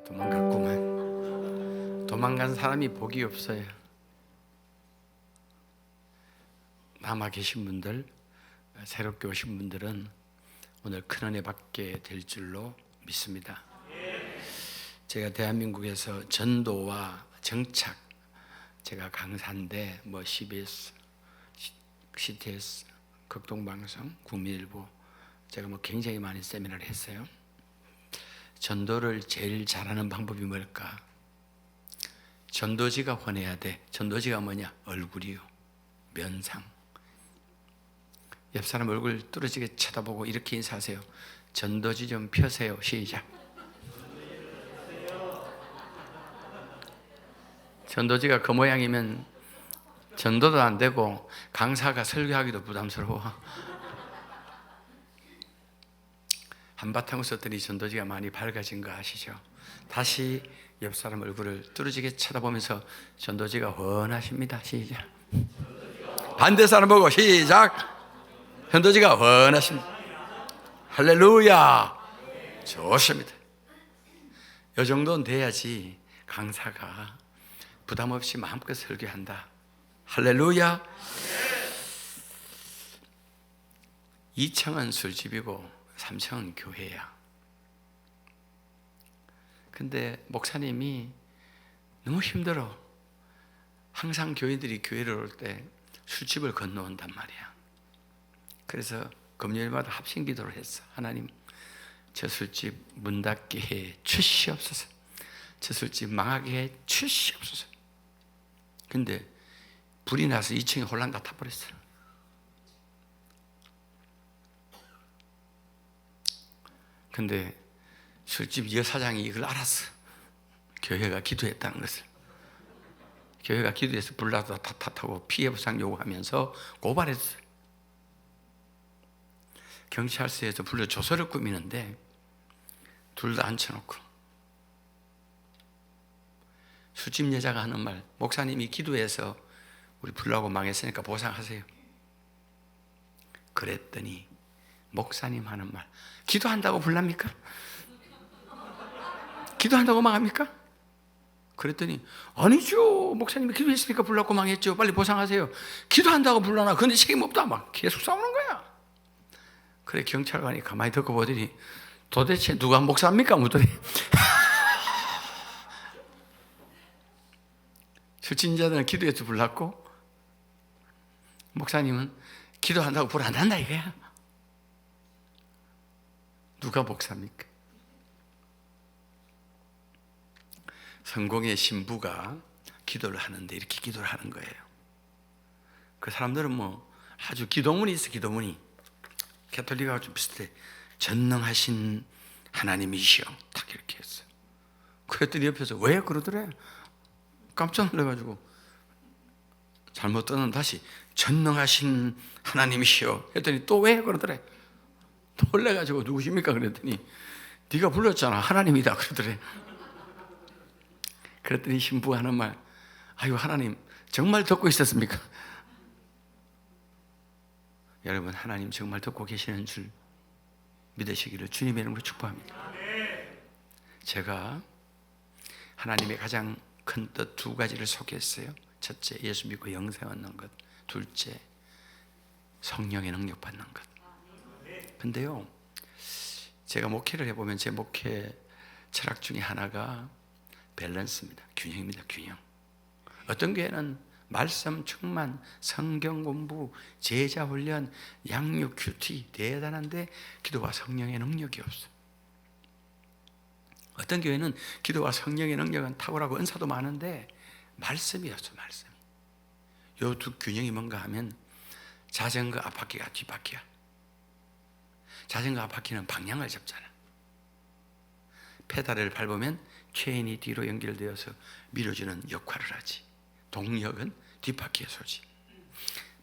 도망갔구만. 도망간 사람이 복이 없어요. 남아 계신 분들, 새롭게 오신 분들은 오늘 큰 은혜 받게 될 줄로 믿습니다. 제가 대한민국에서 전도와 정착, 제가 강사인데 CBS, CTS, 극동방송, 국민일보, 제가 굉장히 많이 세미나를 했어요. 전도를 제일 잘하는 방법이 뭘까? 전도지가 훤해야 돼. 전도지가 뭐냐? 얼굴이요, 면상. 옆 사람 얼굴 뚫어지게 쳐다보고 이렇게 인사하세요. 전도지 좀 펴세요. 시작. 전도지가 그 모양이면 전도도 안 되고 강사가 설교하기도 부담스러워. 한바탕 웃었더니 전도지가 많이 밝아진 거 아시죠? 다시 옆 사람 얼굴을 뚫어지게 쳐다보면서 전도지가 훤하십니다. 시작. 반대 사람 보고 시작. 전도지가 훤하십니다. 할렐루야. 좋습니다. 이 정도는 돼야지 강사가 부담 없이 마음껏 설교한다. 할렐루야. 2층은 술집이고 3층은 교회야. 근데 목사님이 너무 힘들어. 항상 교인들이 교회를 올 때 술집을 건너온단 말이야. 그래서 금요일마다 합심 기도를 했어. 하나님, 저 술집 문 닫게 해 주시옵소서. 저 술집 망하게 해 주시옵소서. 근데 불이 나서 2층에 홀랑 다 타버렸어요. 근데 술집 여사장이 이걸 알았어. 교회가 기도했다는 것을. 교회가 기도해서 불나서 탓하고 피해 보상 요구하면서 고발했어요. 경찰서에서 불러 조서를 꾸미는데 둘 다 앉혀놓고 술집 여자가 하는 말, 목사님이 기도해서 우리 불나고 망했으니까 보상하세요. 그랬더니 목사님 하는 말, 기도한다고 불납니까? 기도한다고 망합니까? 그랬더니 아니죠, 목사님이 기도했으니까 불났고 망했죠, 빨리 보상하세요. 기도한다고 불나나? 근데 책임 없다. 막 계속 싸우는 거야. 그래 경찰관이 가만히 듣고 보더니 도대체 누가 목사입니까? 묻더니 술집자들은 기도해서 불났고 목사님은 기도한다고 불 안 난다 이거야. 누가 목사입니까? 성공의 신부가 기도를 하는데 이렇게 기도를 하는 거예요. 그 사람들은 아주 기도문이 있어. 기도문이 가톨릭하고 좀 비슷해. 전능하신 하나님이시여, 딱 이렇게 했어. 그랬더니 옆에서 왜 그러더래? 깜짝 놀라가지고 잘못 떠는 다시 전능하신 하나님이시여 했더니 또 왜 그러더래? 놀래가지고 누구십니까? 그랬더니 네가 불렀잖아, 하나님이다 그러더래. 그랬더니 신부가 하는 말, 아유 하나님 정말 듣고 있었습니까? 여러분, 하나님 정말 듣고 계시는 줄 믿으시기를 주님의 이름으로 축복합니다. 제가 하나님의 가장 큰 뜻 두 가지를 소개했어요. 첫째, 예수 믿고 영생 얻는 것. 둘째, 성령의 능력 받는 것. 근데요, 제가 목회를 해보면 제 목회 철학 중에 하나가 밸런스입니다. 균형입니다. 균형. 어떤 교회는 말씀 충만, 성경 공부, 제자 훈련, 양육 큐티 대단한데 기도와 성령의 능력이 없어. 어떤 교회는 기도와 성령의 능력은 탁월하고 은사도 많은데 말씀이 없어. 말씀. 요 두 균형이 뭔가 하면 자전거 앞바퀴가 뒷바퀴야. 자전거 앞바퀴는 방향을 잡잖아. 페달을 밟으면 체인이 뒤로 연결되어서 밀어주는 역할을 하지. 동력은 뒷바퀴의 소지.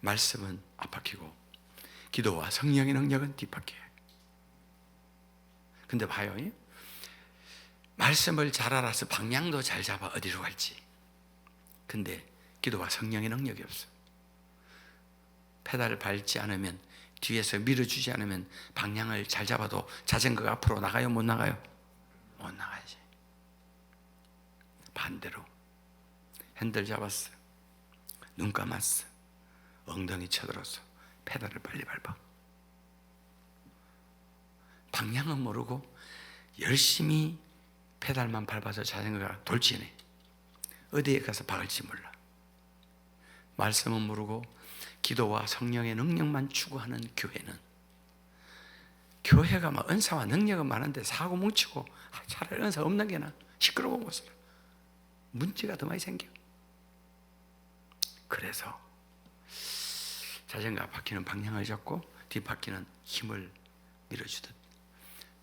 말씀은 앞바퀴고 기도와 성령의 능력은 뒷바퀴야. 근데 봐요, 말씀을 잘 알아서 방향도 잘 잡아 어디로 갈지. 근데 기도와 성령의 능력이 없어. 페달을 밟지 않으면, 뒤에서 밀어주지 않으면 방향을 잘 잡아도 자전거가 앞으로 나가요? 못 나가요? 못 나가야지. 반대로 핸들 잡았어. 눈 감았어. 엉덩이 쳐들어서 페달을 빨리 밟아. 방향은 모르고 열심히 페달만 밟아서 자전거가 돌진해. 어디에 가서 박을지 몰라. 말씀은 모르고 기도와 성령의 능력만 추구하는 교회는, 교회가 막 은사와 능력은 많은데 사고 뭉치고 차라리 은사 없는 게 나. 시끄러운 곳으로 문제가 더 많이 생겨. 그래서 자전거 바퀴는 방향을 잡고 뒷바퀴는 힘을 밀어주듯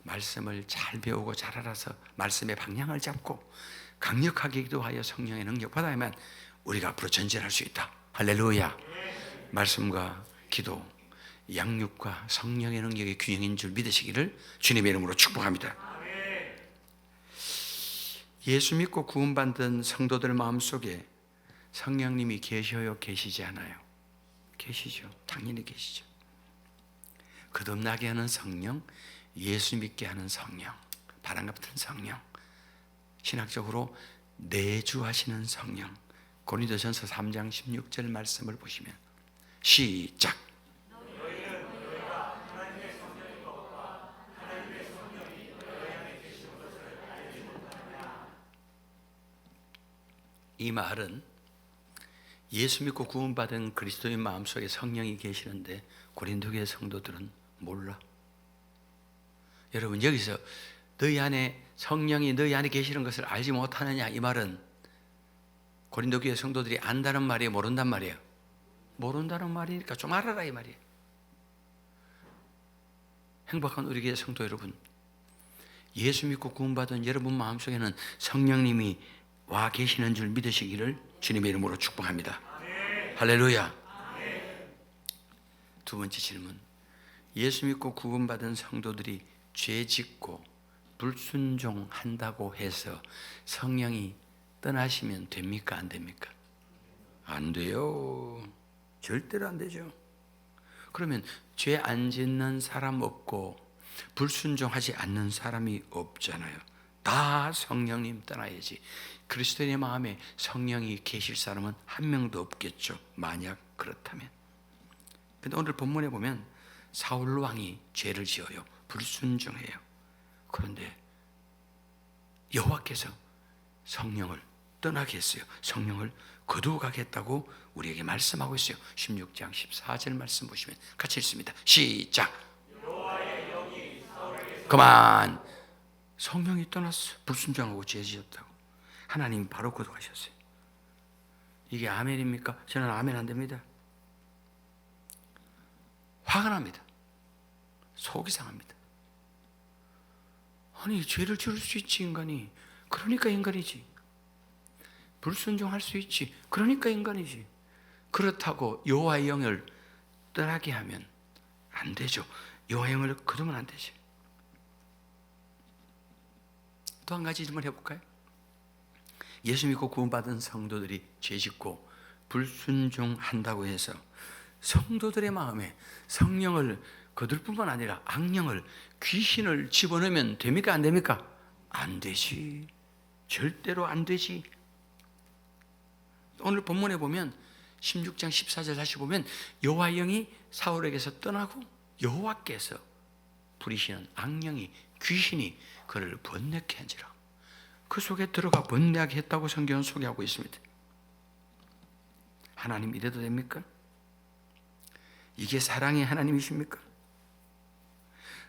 말씀을 잘 배우고 잘 알아서 말씀의 방향을 잡고 강력하게 기도하여 성령의 능력 받아야만 우리가 앞으로 전진할 수 있다. 할렐루야. 말씀과 기도, 양육과 성령의 능력의 균형인 줄 믿으시기를 주님의 이름으로 축복합니다. 예수 믿고 구원받은 성도들 마음속에 성령님이 계셔요, 계시지 않아요? 계시죠. 당연히 계시죠. 거듭나게 하는 성령, 예수 믿게 하는 성령, 바람 같은 성령, 신학적으로 내주하시는 성령. 고린도전서 3장 16절 말씀을 보시면 시작. 이 말은 예수 믿고 구원받은 그리스도인 마음속에 성령이 계시는데 고린도교회 성도들은 몰라. 여러분, 여기서 너희 안에 성령이 너희 안에 계시는 것을 알지 못하느냐, 이 말은 고린도교회 성도들이 안다는 말이에요, 모른단 말이에요? 모른다는 말이니까 좀 알아라, 이 말이에요. 행복한 우리 교회 성도 여러분, 예수 믿고 구원받은 여러분 마음속에는 성령님이 와 계시는 줄 믿으시기를 주님의 이름으로 축복합니다. 할렐루야. 두 번째 질문. 예수 믿고 구원받은 성도들이 죄 짓고 불순종한다고 해서 성령이 떠나시면 됩니까? 안 됩니까? 안 돼요. 절대로 안 되죠. 그러면 죄 안 짓는 사람 없고 불순종하지 않는 사람이 없잖아요. 다 성령님 떠나야지. 그리스도의 마음에 성령이 계실 사람은 한 명도 없겠죠, 만약 그렇다면. 근데 오늘 본문에 보면 사울 왕이 죄를 지어요. 불순종해요. 그런데 여호와께서 성령을 떠나게 했어요. 성령을 거두어 가겠다고 우리에게 말씀하고 있어요. 16장 14절 말씀 보시면 같이 읽습니다. 시작. 그만. 성령이 떠났어. 불순종하고 죄 지었다고. 하나님 바로 거두가셨어요. 이게 아멘입니까? 저는 아멘 안 됩니다. 화가 납니다. 속이 상합니다. 아니, 죄를 지을 수 있지, 인간이. 그러니까 인간이지. 불순종할 수 있지. 그러니까 인간이지. 그렇다고 여호와의 영을 떠나게 하면 안 되죠. 여호와의 영을 거두면 안 되지. 또 한 가지 질문 해볼까요? 예수 믿고 구원받은 성도들이 죄짓고 불순종한다고 해서 성도들의 마음에 성령을 거둘 뿐만 아니라 악령을, 귀신을 집어넣으면 됩니까? 안 됩니까? 안 되지. 절대로 안 되지. 오늘 본문에 보면 16장 14절 다시 보면 여호와의 영이 사울에게서 떠나고 여호와께서 부리시는 악령이, 귀신이 그를 번뇌케 한지라. 그 속에 들어가 번뇌하게 했다고 성경은 소개하고 있습니다. 하나님 이래도 됩니까? 이게 사랑의 하나님이십니까?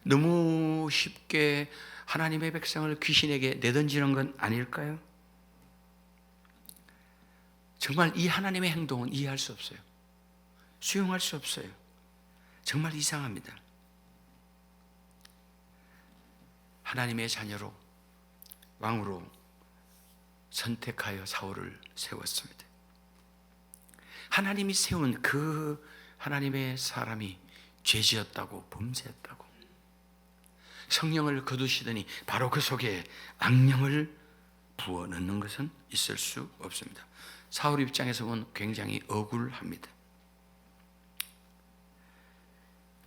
너무 쉽게 하나님의 백성을 귀신에게 내던지는 건 아닐까요? 정말 이 하나님의 행동은 이해할 수 없어요. 수용할 수 없어요. 정말 이상합니다. 하나님의 자녀로 왕으로 선택하여 사울을 세웠습니다. 하나님이 세운 그 하나님의 사람이 죄지었다고, 범죄했다고 성령을 거두시더니 바로 그 속에 악령을 부어 넣는 것은 있을 수 없습니다. 사울 입장에서 보면 굉장히 억울합니다.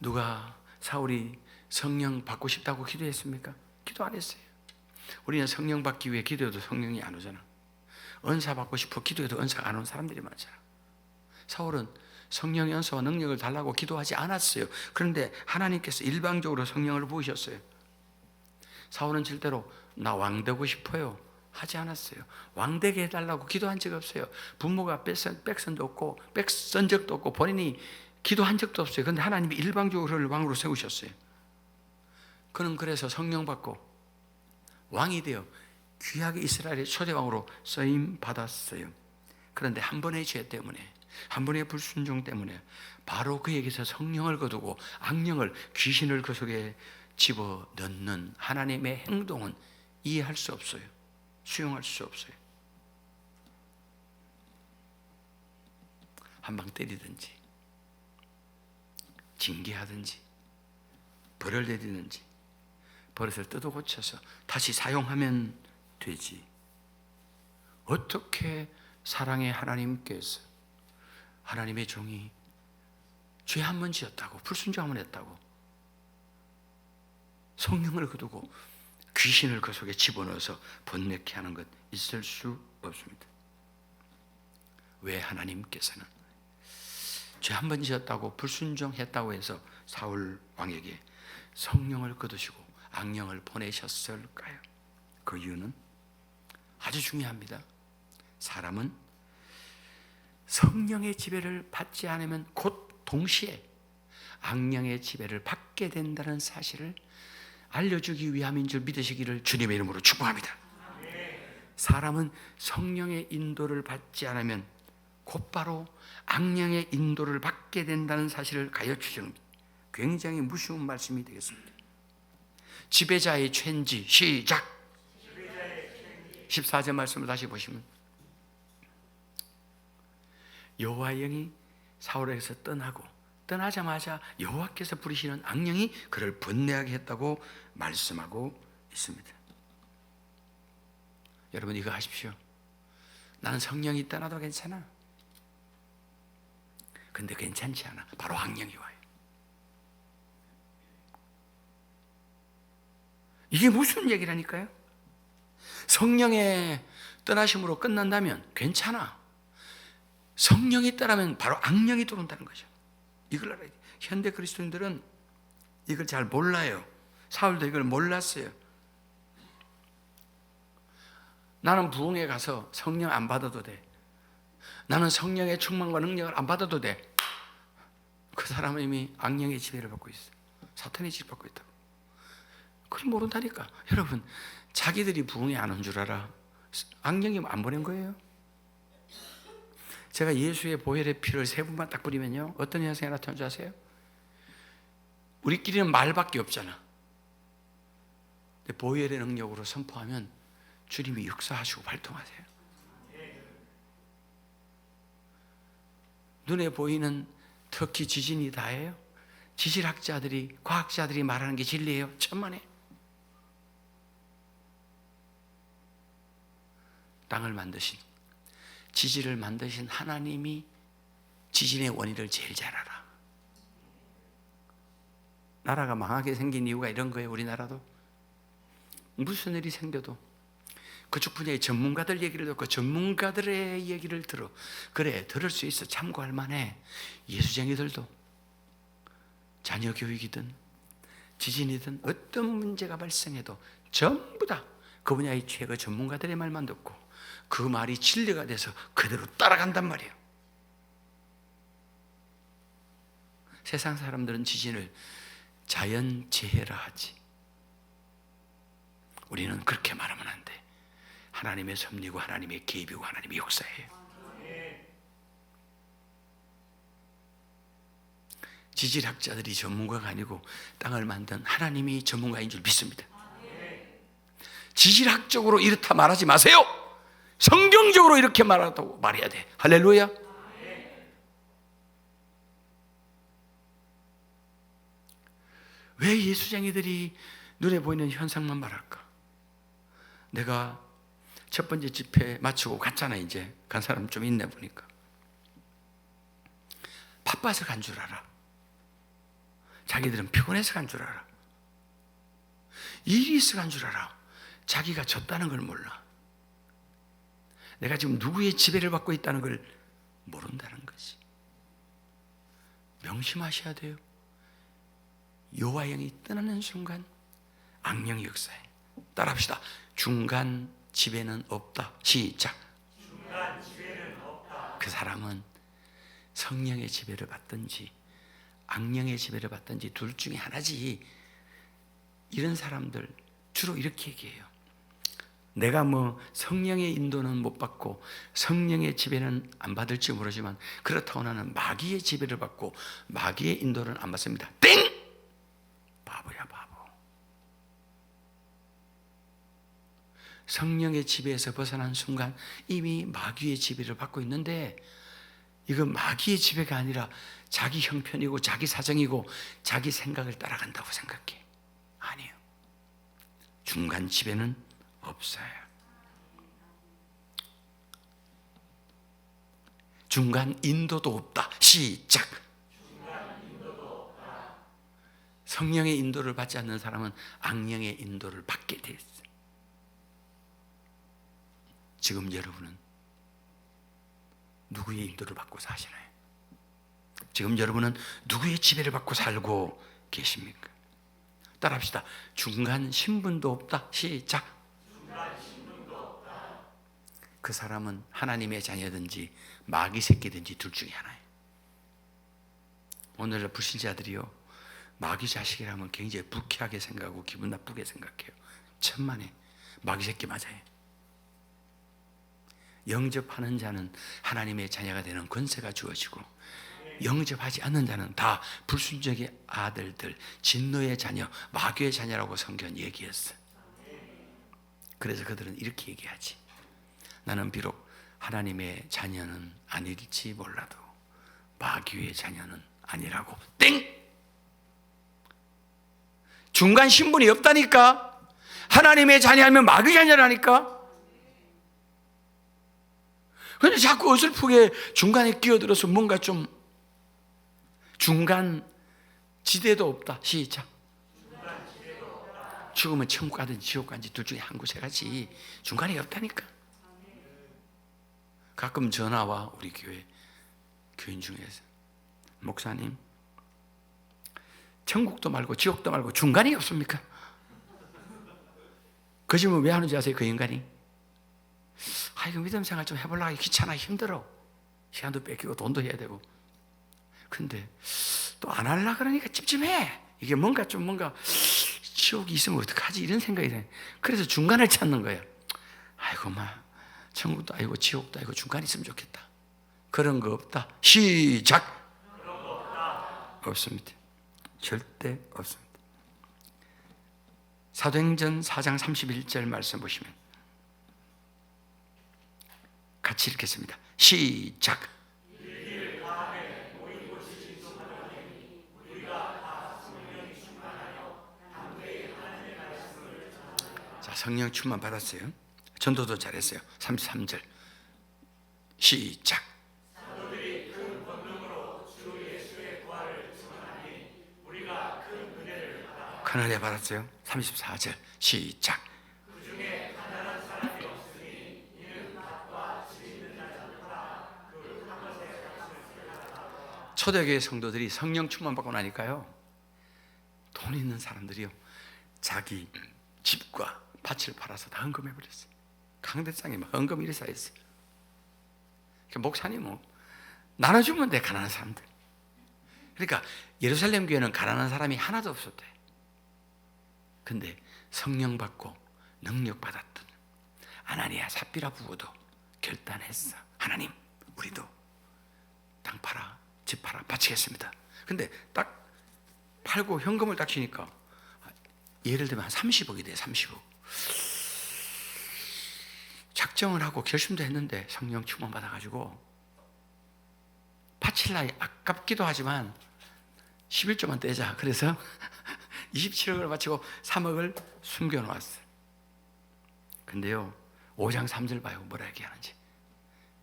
누가 사울이 성령 받고 싶다고 기도했습니까? 기도 안 했어요. 우리는 성령 받기 위해 기도해도 성령이 안 오잖아. 은사 받고 싶어 기도해도 은사가 안 온 사람들이 많잖아. 사울은 성령의 은사와 능력을 달라고 기도하지 않았어요. 그런데 하나님께서 일방적으로 성령을 부으셨어요. 사울은 절대로 나 왕 되고 싶어요 하지 않았어요. 왕 되게 해달라고 기도한 적이 없어요. 부모가 뺏은 적도 없고 본인이 기도한 적도 없어요. 그런데 하나님이 일방적으로 그를 왕으로 세우셨어요. 그는 그래서 성령 받고 왕이 되어 귀하게 이스라엘의 초대왕으로 쓰임 받았어요. 그런데 한 번의 죄 때문에, 한 번의 불순종 때문에 바로 그에게서 성령을 거두고 악령을, 귀신을 그 속에 집어넣는 하나님의 행동은 이해할 수 없어요. 수용할 수 없어요. 한 방 때리든지 징계하든지 벌을 내리든지 버릇을 뜯어 고쳐서 다시 사용하면 되지. 어떻게 사랑의 하나님께서, 하나님의 종이 죄 한 번 지었다고, 불순종 한 번 했다고 성령을 거두고 귀신을 그 속에 집어넣어서 번뇌케 하는 것 있을 수 없습니다. 왜 하나님께서는 죄 한 번 지었다고 불순종했다고 해서 사울 왕에게 성령을 거두시고 악령을 보내셨을까요? 그 이유는 아주 중요합니다. 사람은 성령의 지배를 받지 않으면 곧 동시에 악령의 지배를 받게 된다는 사실을 알려주기 위함인 줄 믿으시기를 주님의 이름으로 축복합니다. 사람은 성령의 인도를 받지 않으면 곧바로 악령의 인도를 받게 된다는 사실을 가르치는 굉장히 무서운 말씀이 되겠습니다. 지배자의 죄인지 시작. 14절 말씀을 다시 보시면 여호와의 영이 사울에게서 떠나자마자 여호와께서 부르시는 악령이 그를 번뇌하게 했다고 말씀하고 있습니다. 여러분 이거 하십시오. 나는 성령이 떠나도 괜찮아. 근데 괜찮지 않아. 바로 악령이 와요. 이게 무슨 얘기라니까요? 성령의 떠나심으로 끝난다면 괜찮아. 성령이 떠나면 바로 악령이 들어온다는 거죠. 이걸 알아야 돼. 현대 그리스도인들은 이걸 잘 몰라요. 사울도 이걸 몰랐어요. 나는 부흥회 가서 성령 안 받아도 돼. 나는 성령의 충만과 능력을 안 받아도 돼. 그 사람은 이미 악령의 지배를 받고 있어. 사탄의 지배를 받고 있다고. 그걸 모른다니까. 여러분, 자기들이 부흥회 안 온 줄 알아. 악령이 안 보낸 거예요. 제가 예수의 보혈의 피를 3분만 딱 뿌리면요, 어떤 현상이 나타나는 줄 아세요? 우리끼리는 말밖에 없잖아. 근데 보혈의 능력으로 선포하면 주님이 역사하시고 활동하세요. 눈에 보이는 터키 지진이 다예요? 지질학자들이, 과학자들이 말하는 게 진리예요? 천만에. 땅을 만드신, 지질을 만드신 하나님이 지진의 원인을 제일 잘 알아. 나라가 망하게 생긴 이유가 이런 거예요. 우리나라도 무슨 일이 생겨도 그쪽 분야의 전문가들 얘기를 듣고 전문가들의 얘기를 들어. 그래, 들을 수 있어. 참고할 만해. 예수쟁이들도 자녀 교육이든 지진이든 어떤 문제가 발생해도 전부 다 그 분야의 최고 전문가들의 말만 듣고 그 말이 진리가 돼서 그대로 따라간단 말이에요. 세상 사람들은 지진을 자연재해라 하지. 우리는 그렇게 말하면 안 돼. 하나님의 섭리고 하나님의 개입이고 하나님의 역사예요. 지질학자들이 전문가가 아니고 땅을 만든 하나님이 전문가인 줄 믿습니다. 지질학적으로 이렇다 말하지 마세요. 성경적으로 이렇게 말하다고 말해야 돼. 할렐루야. 왜 예수쟁이들이 눈에 보이는 현상만 말할까? 내가 첫 번째 집회 마치고 갔잖아. 이제 간 사람 좀 있네 보니까. 바빠서 간 줄 알아. 자기들은 피곤해서 간 줄 알아. 일이 있어 간 줄 알아. 자기가 졌다는 걸 몰라. 내가 지금 누구의 지배를 받고 있다는 걸 모른다는 것이. 명심하셔야 돼요. 여호와 영이 떠나는 순간 악령이 역사해. 따라합시다. 중간 지배는 없다. 시작. 중간 지배는 없다. 그 사람은 성령의 지배를 받든지 악령의 지배를 받든지 둘 중에 하나지. 이런 사람들 주로 이렇게 얘기해요. 내가 성령의 인도는 못 받고 성령의 지배는 안 받을지 모르지만 그렇다고 나는 마귀의 지배를 받고 마귀의 인도는 안 받습니다. 땡! 바보야 바보. 성령의 지배에서 벗어난 순간 이미 마귀의 지배를 받고 있는데, 이건 마귀의 지배가 아니라 자기 형편이고 자기 사정이고 자기 생각을 따라간다고 생각해. 아니에요. 중간 지배는 없어요. 중간 인도도 없다. 시작. 중간 인도도 없다. 성령의 인도를 받지 않는 사람은 악령의 인도를 받게 돼 있어요. 지금 여러분은 누구의 인도를 받고 사시나요? 지금 여러분은 누구의 지배를 받고 살고 계십니까? 따라합시다. 중간 신분도 없다. 시작. 중간 신분도 없다. 그 사람은 하나님의 자녀든지 마귀 새끼든지 둘 중에 하나예요. 오늘날 불신자들이요, 마귀 자식이라면 굉장히 불쾌하게 생각하고 기분 나쁘게 생각해요. 천만에 마귀 새끼 맞아요. 영접하는 자는 하나님의 자녀가 되는 권세가 주어지고, 영접하지 않는 자는 다 불순종의 아들들, 진노의 자녀, 마귀의 자녀라고 성경은 얘기했어요. 그래서 그들은 이렇게 얘기하지. 나는 비록 하나님의 자녀는 아닐지 몰라도 마귀의 자녀는 아니라고. 땡! 중간 신분이 없다니까. 하나님의 자녀하면 마귀 자녀라니까. 근데 자꾸 어설프게 중간에 끼어들어서 뭔가 좀 중간 지대도 없다. 시작. 죽으면 천국 가든지 지옥 가든지 둘 중에 한 곳에 가지 중간이 없다니까. 가끔 전화와 우리 교회 교인 중에서, 목사님 천국도 말고 지옥도 말고 중간이 없습니까? 그 질문 왜 하는지 아세요? 그 인간이 이거 믿음 생활 좀 해보려고 하기 귀찮아, 힘들어, 시간도 뺏기고 돈도 해야 되고, 근데 또 안 하려고 그러니까 찝찝해. 이게 뭔가 지옥이 있으면 어떡하지, 이런 생각이 돼. 그래서 중간을 찾는 거예요. 아이고 천국도 아니고 지옥도 아니고 중간이 있으면 좋겠다. 그런 거 없다. 시작. 그런 거 없다. 없습니다. 절대 없습니다. 사도행전 4장 31절 말씀 보시면 같이 읽겠습니다. 시작. 자, 성령 충만 받았어요. 전도도 잘했어요. 33절 시작. 사도들이 큰 권능으로 주 예수의 부활을 증언하니 우리가 큰 은혜를 받아. 큰 은혜 받았어요. 34절 시작. 그중에 가난한 사람이 없으니 이는 밭과 집 있는 자들보다 그 한 것에 값을 받아. 초대교회 성도들이 성령 충만 받고 나니까요, 돈 있는 사람들이요, 자기 집과 밭을 팔아서 다 헌금해버렸어요. 강대상에 헌금이 이래 쌓였어요. 목사님 나눠주면 돼, 가난한 사람들. 그러니까 예루살렘 교회는 가난한 사람이 하나도 없었대. 근데 성령 받고 능력 받았던 아나니아 삽비라 부부도 결단했어. 하나님, 우리도 땅 팔아, 집 팔아 바치겠습니다. 근데 딱 팔고 현금을 딱 치니까 예를 들면 한 30억이 돼. 30억. 작정을 하고 결심도 했는데 성령 충만 받아가지고 바칠 나이 아깝기도 하지만 11조만 떼자. 그래서 27억을 바치고 3억을 숨겨놓았어요. 근데요, 5장 3절 봐요. 뭐라 얘기하는지.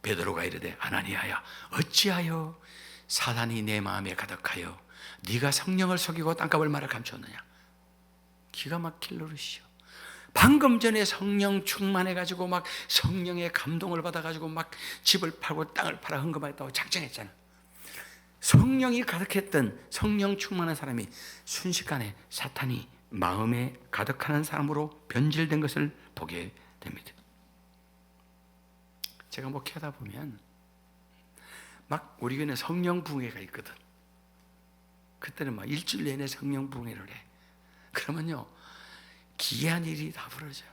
베드로가 이르되 아나니아야, 어찌하여 사단이 내 마음에 가득하여 네가 성령을 속이고 땅값을 말을 감추었느냐. 기가 막힐 노릇이요. 방금 전에 성령 충만해가지고 막 성령의 감동을 받아가지고 막 집을 팔고 땅을 팔아 헌금하겠다고 작정했잖아. 성령이 가득했던 성령 충만한 사람이 순식간에 사탄이 마음에 가득하는 사람으로 변질된 것을 보게 됩니다. 제가 목회하다 보면 막 우리 교회는 성령 부흥회가 있거든. 그때는 막 일주일 내내 성령 부흥회를 해. 그러면요 기이한 일이 다 벌어져.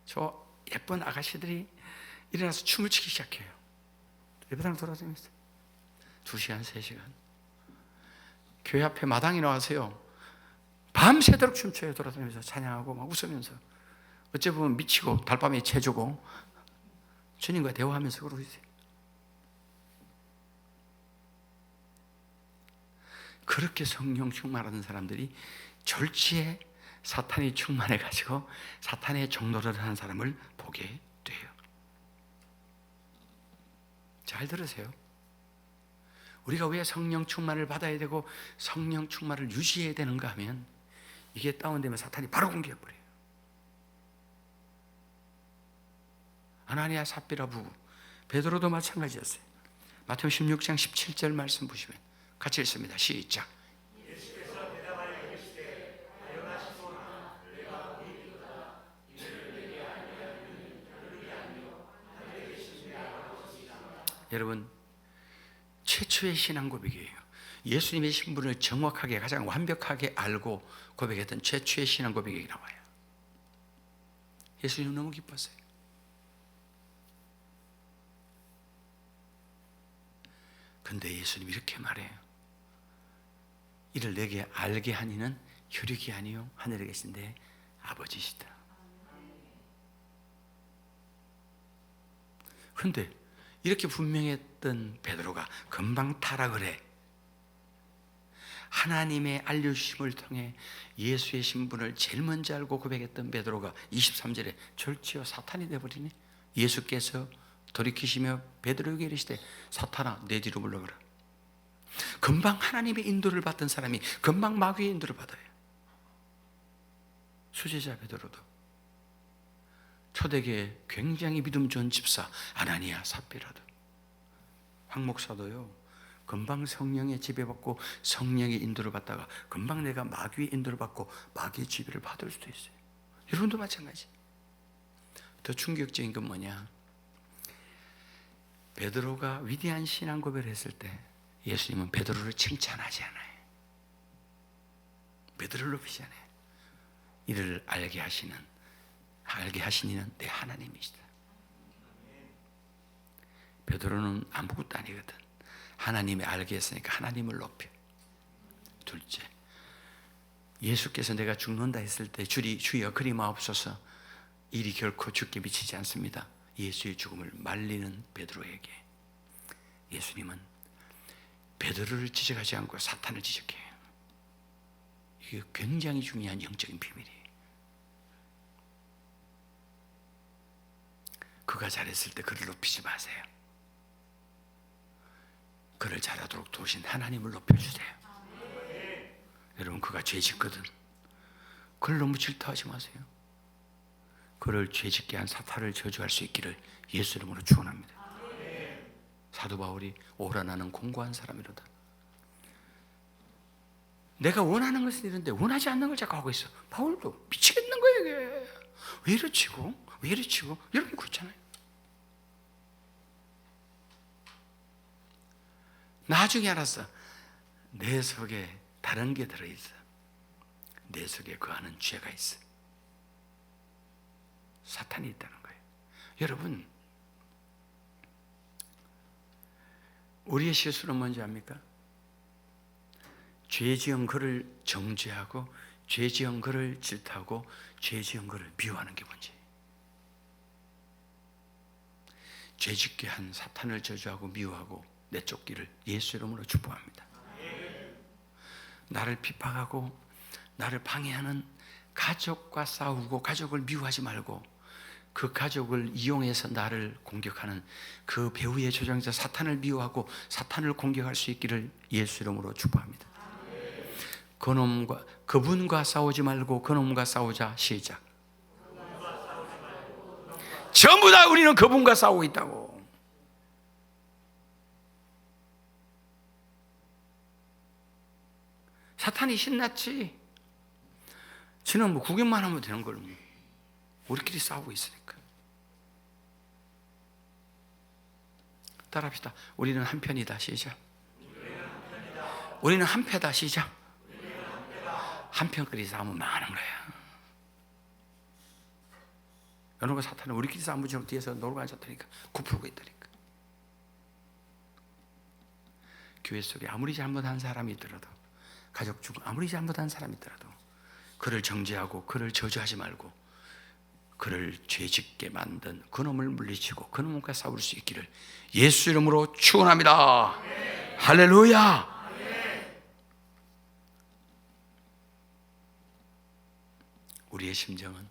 저 예쁜 아가씨들이 일어나서 춤을 추기 시작해요. 예배당 돌아다니면서 2시간, 3시간. 교회 앞에 마당에 나와서요 밤새도록 춤춰요. 돌아다니면서 찬양하고 막 웃으면서. 어째 보면 미치고 달밤에 체조고 주님과 대화하면서 그러고 있어요. 그렇게 성령 충만하는 사람들이 졸지에 사탄이 충만해가지고 사탄의 종노릇을 하는 사람을 보게 돼요. 잘 들으세요. 우리가 왜 성령 충만을 받아야 되고 성령 충만을 유지해야 되는가 하면 이게 다운되면 사탄이 바로 공격해버려요. 아나니아 삽비라 부부, 베드로도 마찬가지였어요. 마태복음 16장 17절 말씀 보시면 같이 읽습니다. 시작. 여러분, 최초의 신앙 고백이에요. 예수님의 신분을 정확하게 가장 완벽하게 알고 고백했던 최초의 신앙 고백이 나와요. 예수님 너무 기뻤어요. 근데 예수님 이렇게 말해요. 이를 내게 알게 하니는 혈육이 아니요 하늘에 계신데 아버지시다. 그런데 이렇게 분명했던 베드로가 금방 타락을 해. 하나님의 알려주심을 통해 예수의 신분을 제일 먼저 알고 고백했던 베드로가 23절에 절지어 사탄이 되어버리네. 예수께서 돌이키시며 베드로에게 이르시되 사탄아 내 뒤로 물러가라. 금방 하나님의 인도를 받던 사람이 금방 마귀의 인도를 받아요. 수제자 베드로도, 초대교회 굉장히 믿음 좋은 집사 아나니아 삽비라도, 황 목사도요 금방 성령의 지배받고 성령의 인도를 받다가 금방 내가 마귀의 인도를 받고 마귀의 지배를 받을 수도 있어요. 여러분도 마찬가지. 더 충격적인 건 뭐냐, 베드로가 위대한 신앙 고백을 했을 때 예수님은 베드로를 칭찬하지 않아요. 베드로를 높이지 않아요. 이를 알게 하시니는 내 하나님이시다. 베드로는 아무것도 아니거든. 하나님이 알게 했으니까 하나님을 높여. 둘째, 예수께서 내가 죽는다 했을 때 주여 그리 마옵소서, 일이 결코 죽게 미치지 않습니다. 예수의 죽음을 말리는 베드로에게 예수님은 베드로를 지적하지 않고 사탄을 지적해요. 이게 굉장히 중요한 영적인 비밀이에요. 그가 잘했을 때 그를 높이지 마세요. 그를 잘하도록 도우신 하나님을 높여주세요. 여러분, 그가 죄 짓거든. 그를 너무 질투하지 마세요. 그를 죄짓게 한 사탄을 저주할 수 있기를 예수 이름으로 축원합니다. 사도 바울이 오라 나는 공고한 사람이로다. 내가 원하는 것은 이런데 원하지 않는 걸 자꾸 하고 있어. 바울도 미치겠는 거예요 이게. 왜 이러치고 여러분 그렇잖아요. 나중에 알았어. 내 속에 다른 게 들어있어. 내 속에 거하는 죄가 있어. 사탄이 있다는 거예요. 여러분, 우리의 실수는 뭔지 압니까? 죄 지은 그를 정죄하고 죄 지은 그를 질타하고 죄 지은 그를 미워하는 게 뭔지. 죄 짓게 한 사탄을 저주하고 미워하고 내쫓기를 예수 이름으로 축복합니다. 나를 핍박하고 나를 방해하는 가족과 싸우고 가족을 미워하지 말고 그 가족을 이용해서 나를 공격하는 그 배후의 조장자 사탄을 미워하고 사탄을 공격할 수 있기를 예수 이름으로 축복합니다. 그분과 싸우지 말고 그놈과 싸우자. 시작. 전부 다 우리는 그분과 싸우고 있다고. 사탄이 신났지. 지는 뭐 구경만 하면 되는 걸 뭐. 우리끼리 싸우고 있으니까. 따라합시다. 우리는 한편이다. 시작. 우리는 한패다. 시작. 한편끼리 싸우면 많은 거야. 여러분, 사탄은 우리끼리 싸우면 좀 뒤에서 놀고 앉았다니까. 굽히고 있다니까. 교회 속에 아무리 잘못한 사람이 있더라도, 가족 중 아무리 잘못한 사람이 있더라도 그를 정죄하고 그를 저주하지 말고 그를 죄짓게 만든 그놈을 물리치고 그놈과 싸울 수 있기를 예수 이름으로 축원합니다. 네. 할렐루야. 네. 우리의 심정은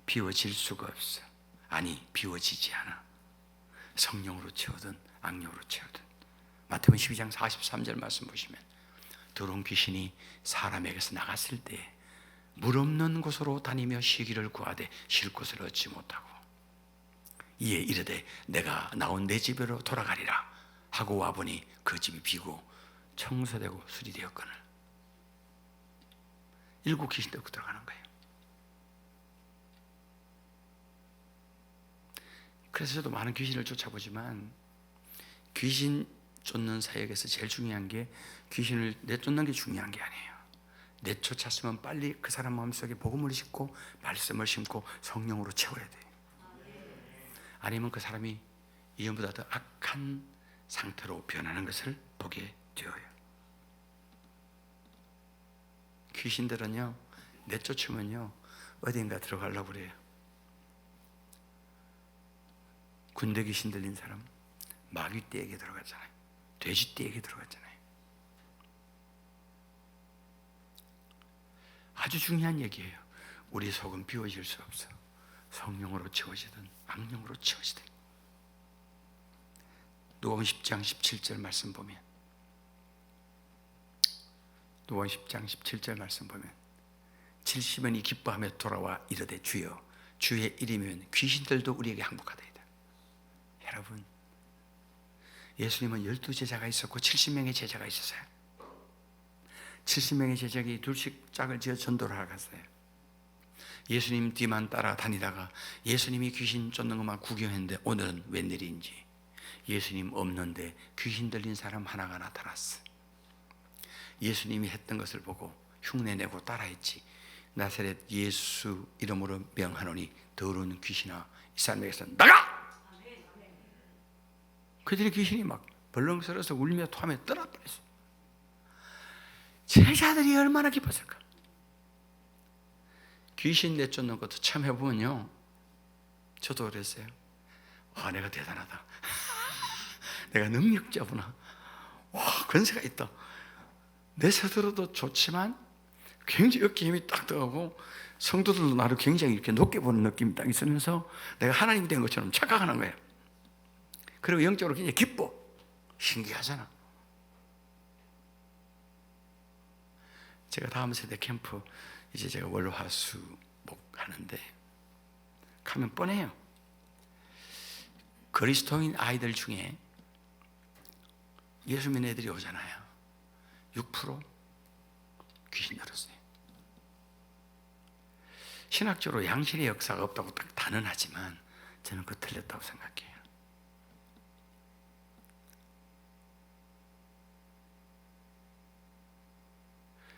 비워질 수가 없어. 아니, 비워지지 않아. 성령으로 채우든 악령으로 채우든. 마태복음 12장 43절 말씀 보시면 더러운 귀신이 사람에게서 나갔을 때 물 없는 곳으로 다니며 쉬기를 구하되 쉴 곳을 얻지 못하고 이에 이르되 내가 나온 내 집으로 돌아가리라 하고 와보니 그 집이 비고 청소되고 수리되었거늘. 7 귀신 데리고 들어가는 거예요. 그래서 저도 많은 귀신을 쫓아보지만 귀신 쫓는 사역에서 제일 중요한 게 귀신을 내쫓는 게 중요한 게 아니에요. 내쫓았으면 빨리 그 사람 마음속에 복음을 심고 말씀을 심고 성령으로 채워야 돼요. 아니면 그 사람이 이전보다 더 악한 상태로 변하는 것을 보게 되어요. 귀신들은요, 내쫓으면요 어딘가 들어가려고 그래요. 군대 귀신 들린 사람 마귀떼에게 들어갔잖아요. 돼지떼에게 들어갔잖아요. 아주 중요한 얘기예요. 우리 속은 비워질 수 없어. 성령으로 채워지든 악령으로 채워지든. 누가복음 10장 17절 말씀 보면, 누가복음 10장 17절 말씀 보면 70년이 기뻐하며 돌아와 이르되 주여 주의 이름이면 귀신들도 우리에게 항복하다. 여러분, 예수님은 12제자가 있었고 70명의 제자가 있었어요. 70명의 제자가 둘씩 짝을 지어 전도를 하러 갔어요. 예수님 뒤만 따라다니다가 예수님이 귀신 쫓는 것만 구경했는데 오늘은 웬일인지 예수님 없는데 귀신 들린 사람 하나가 나타났어. 예수님이 했던 것을 보고 흉내내고 따라했지. 나사렛 예수 이름으로 명하노니 더러운 귀신아 이 사람에게서 나가! 그들의 귀신이 막 벌렁서려서 울며 토하며 떠나버렸어. 제자들이 얼마나 기뻤을까. 귀신 내쫓는 것도 참 해보면요, 저도 그랬어요. 와, 내가 대단하다. 내가 능력자구나. 와, 권세가 있다. 내 스스로도 좋지만 굉장히 어깨 힘이 딱 들어가고 성도들도 나를 굉장히 이렇게 높게 보는 느낌이 딱 있으면서 내가 하나님이 된 것처럼 착각하는 거예요. 그리고 영적으로 굉장히 기뻐. 신기하잖아. 제가 다음 세대 캠프 이제 제가 월화수목 하는데 가면 뻔해요. 그리스도인 아이들 중에 예수 믿는 애들이 오잖아요. 6% 귀신 들었어요. 신학적으로 양신의 역사가 없다고 딱 단언하지만 저는 그거 틀렸다고 생각해요.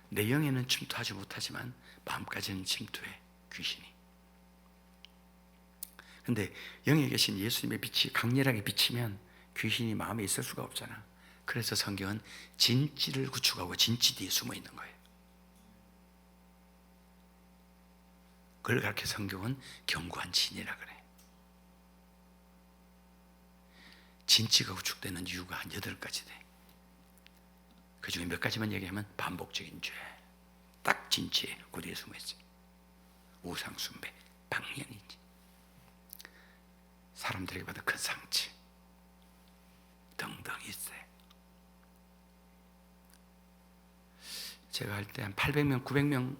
내 영에는 침투하지 못하지만 마음까지는 침투해, 귀신이. 근데 영에 계신 예수님의 빛이 강렬하게 비치면 귀신이 마음에 있을 수가 없잖아. 그래서 성경은 진지를 구축하고 진지 뒤에 숨어 있는 거예요. 그걸 가르쳐 성경은 견고한 진이라 그래. 진지가 구축되는 이유가 한 8가지 돼. 그 중에 몇 가지만 얘기하면 반복적인 죄, 딱 진지에 그 뒤에 숨어있어요. 우상숭배, 방향이지, 사람들에게 받은 큰 상처 등등 있어요. 제가 할 때 한 800명, 900명,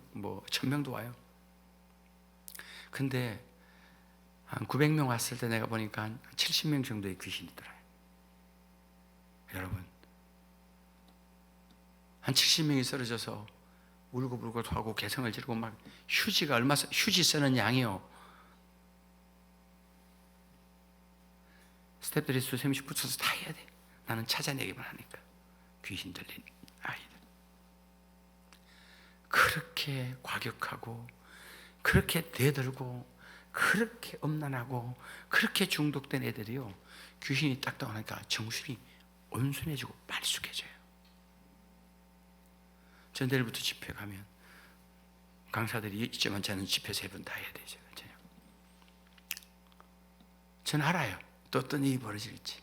1000명도 와요. 근데 한 900명 왔을 때 내가 보니까 한 70명 정도의 귀신이 있더라고요. 여러분, 한 70명이 쓰러져서 울고불고 토하고 개성을 지르고 막 휴지가 휴지 쓰는 양이요. 스태프들이 수세미씩 붙여서 다 해야 돼. 나는 찾아내기만 하니까. 귀신 들린 아이들. 그렇게 과격하고, 그렇게 대들고, 그렇게 엄난하고, 그렇게 중독된 애들이요, 귀신이 딱 나오니까 정신이 온순해지고 말쑥해져요. 전 내일부터 집회 가면 강사들이 있지만 저는 집회 3번 다 해야 되죠. 저는 알아요. 또 어떤 일이 벌어질지.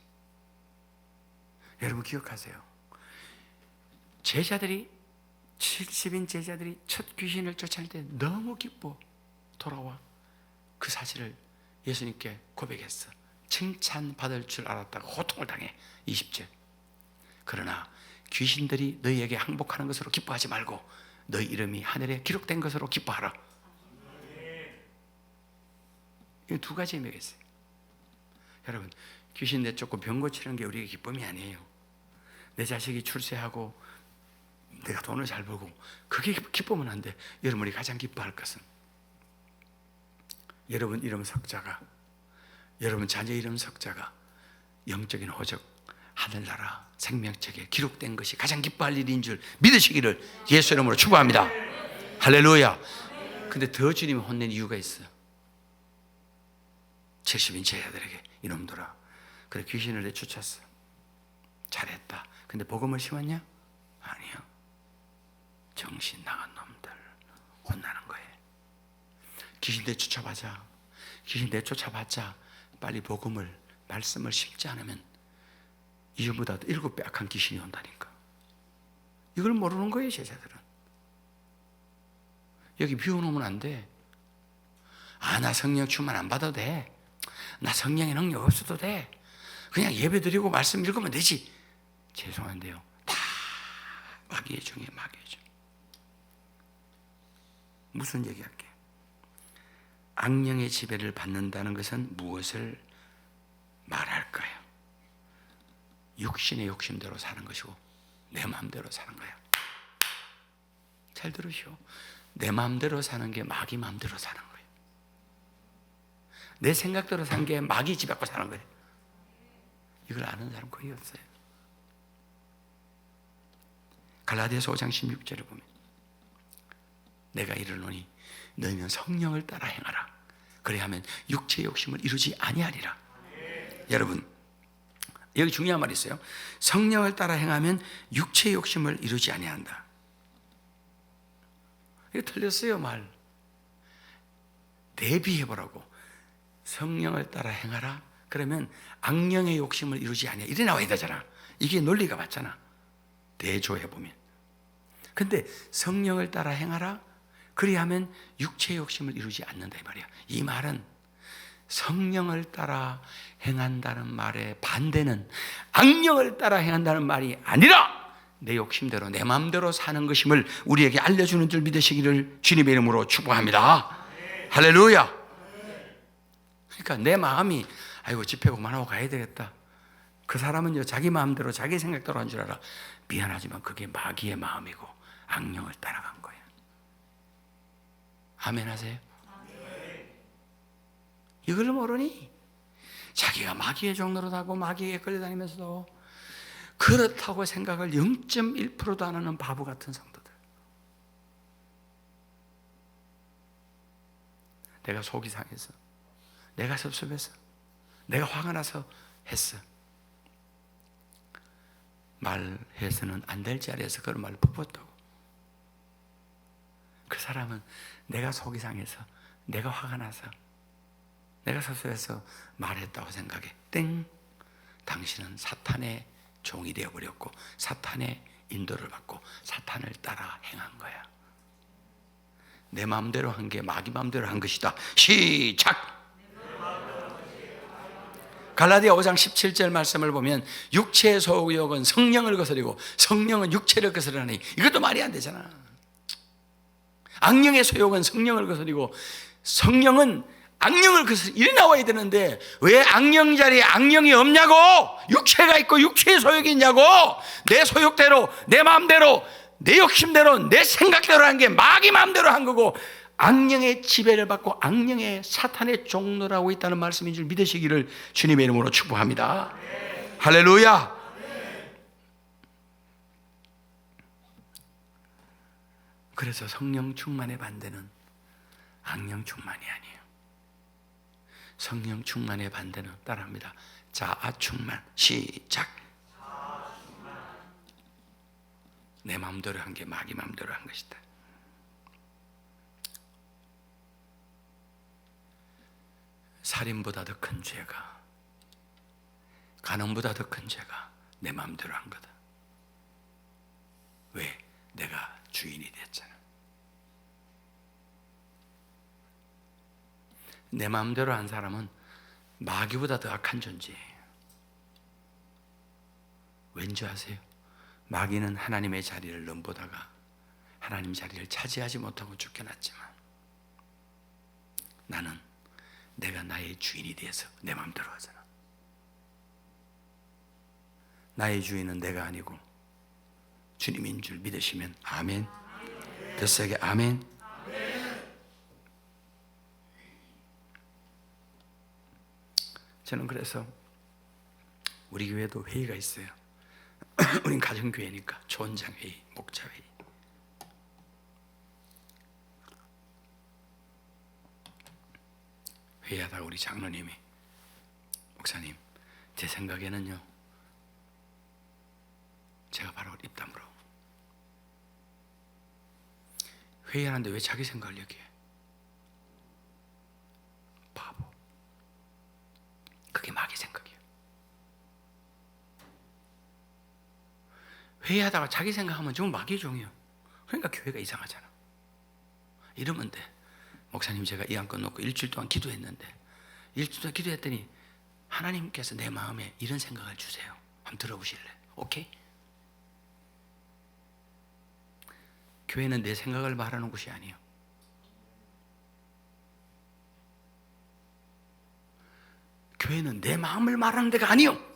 여러분 기억하세요. 제자들이 70인 제자들이 첫 귀신을 쫓아낼 때 너무 기뻐 돌아와 그 사실을 예수님께 고백했어. 칭찬받을 줄 알았다가 호통을 당해. 20절. 그러나 귀신들이 너희에게 항복하는 것으로 기뻐하지 말고 너희 이름이 하늘에 기록된 것으로 기뻐하라. 이 2가지 의미가 있어요. 여러분, 귀신 내쫓고 병 고치는 게 우리의 기쁨이 아니에요. 내 자식이 출세하고 내가 돈을 잘 벌고 그게 기쁨은 안 돼. 여러분이 가장 기뻐할 것은 여러분 이름 석자가, 여러분 자녀 이름 석자가 영적인 호적, 하늘나라 생명책에 기록된 것이 가장 기뻐할 일인 줄 믿으시기를 예수 이름으로 축복합니다. 할렐루야. 근데 더 주님이 혼낸 이유가 있어. 70인 제자들에게 이놈들아, 그래 귀신을 내쫓았어. 잘했다. 근데 복음을 심었냐? 아니요. 정신 나간 놈들 혼나는 거예요. 귀신 내쫓아봤자 빨리 복음을, 말씀을 심지 않으면 이전보다 7배 악한 귀신이 온다니까. 이걸 모르는 거예요, 제자들은. 여기 비운 오면 안 돼. 나 성령 충만 안 받아도 돼. 나 성령의 능력 없어도 돼. 그냥 예배 드리고 말씀 읽으면 되지. 죄송한데요, 다 마귀의 중에 마귀의 중. 무슨 얘기할게? 악령의 지배를 받는다는 것은 무엇을 말할까요? 육신의 욕심대로 사는 것이고 내 마음대로 사는 거야. 잘 들으시오. 내 마음대로 사는 게 마귀 마음대로 사는 거예요. 내 생각대로 사는 게 마귀 지배받고 사는 거예요. 이걸 아는 사람 거의 없어요. 갈라디아서 5장 16절을 보면 내가 이르노니 너희는 성령을 따라 행하라. 그래야하면 육체의 욕심을 이루지 아니하리라. 여러분, 여기 중요한 말이 있어요. 성령을 따라 행하면 육체의 욕심을 이루지 아니한다. 이거 틀렸어요, 말. 대비해보라고. 성령을 따라 행하라. 그러면 악령의 욕심을 이루지 아니하. 이래 나와야 되잖아. 이게 논리가 맞잖아. 대조해보면. 근데 성령을 따라 행하라. 그리하면 육체의 욕심을 이루지 않는다 이 말이야. 이 말은 성령을 따라 행한다는 말의 반대는 악령을 따라 행한다는 말이 아니라 내 욕심대로 내 마음대로 사는 것임을 우리에게 알려주는 줄 믿으시기를 주님의 이름으로 축복합니다. 할렐루야. 그러니까 내 마음이 아이고 집회 그만하고 가야 되겠다. 그 사람은요 자기 마음대로 자기 생각대로 한 줄 알아. 미안하지만 그게 마귀의 마음이고 악령을 따라간 거예요. 아멘 하세요? 이걸 모르니 자기가 마귀의 종로로 하고 마귀에 끌려다니면서도 그렇다고 생각을 0.1%도 안 하는 바보 같은 성도들. 내가 속이 상해서, 내가 섭섭해서, 내가 화가 나서 했어. 말해서는 안 될 자리에서 그런 말을 퍼붓다고. 그 사람은 내가 속이 상해서, 내가 화가 나서, 내가 섭섭해서 말했다고 생각해. 땡! 당신은 사탄의 종이 되어버렸고 사탄의 인도를 받고 사탄을 따라 행한 거야. 내 마음대로 한 게 마귀 마음대로 한 것이다. 시작! 갈라디아 5장 17절 말씀을 보면 육체의 소욕은 성령을 거스리고 성령은 육체를 거스르니 이것도 말이 안 되잖아. 악령의 소욕은 성령을 거스리고 성령은 악령을 그래서 이리 나와야 되는데 왜 악령 자리에 악령이 없냐고. 육체가 있고 육체의 소욕이 있냐고. 내 소욕대로, 내 마음대로, 내 욕심대로, 내 생각대로 한 게 마귀 마음대로 한 거고, 악령의 지배를 받고 악령의 사탄의 종노라고 있다는 말씀인 줄 믿으시기를 주님의 이름으로 축복합니다. 할렐루야. 그래서 성령 충만의 반대는 악령 충만이 아니에요. 성령 충만의 반대는 따라합니다. 자아 충만. 시작. 내 마음대로 한 게 마귀 마음대로 한 것이다. 살인보다 더 큰 죄가, 간음보다 더 큰 죄가 내 마음대로 한 거다. 왜? 내가 주인이 됐잖아. 내 마음대로 한 사람은 마귀보다 더 악한 존재예요. 왠지 아세요? 마귀는 하나님의 자리를 넘보다가 하나님 자리를 차지하지 못하고 쫓겨났지만, 나는 내가 나의 주인이 돼서 내 마음대로 하잖아. 나의 주인은 내가 아니고 주님인 줄 믿으시면 아멘. 더 세게 아멘. 저는 그래서 우리 교회도 회의가 있어요. 우린 가정교회니까 초원장회의, 목자회의. 회의하다가 우리 장로님이, 목사님, 제 생각에는요, 제가 바로 입담으로, 회의하는데 왜 자기 생각을 얘기해? 바보. 그게 마귀 생각이에요. 회의하다가 자기 생각하면 좀 마귀 종이에요. 그러니까 교회가 이상하잖아. 이러면 돼. 목사님, 제가 이 안건 놓고 일주일 동안 기도했는데, 일주일 동안 기도했더니 하나님께서 내 마음에 이런 생각을 주세요. 한번 들어보실래? 오케이? 교회는 내 생각을 말하는 곳이 아니에요. 교회는 내 마음을 말하는 데가 아니에요.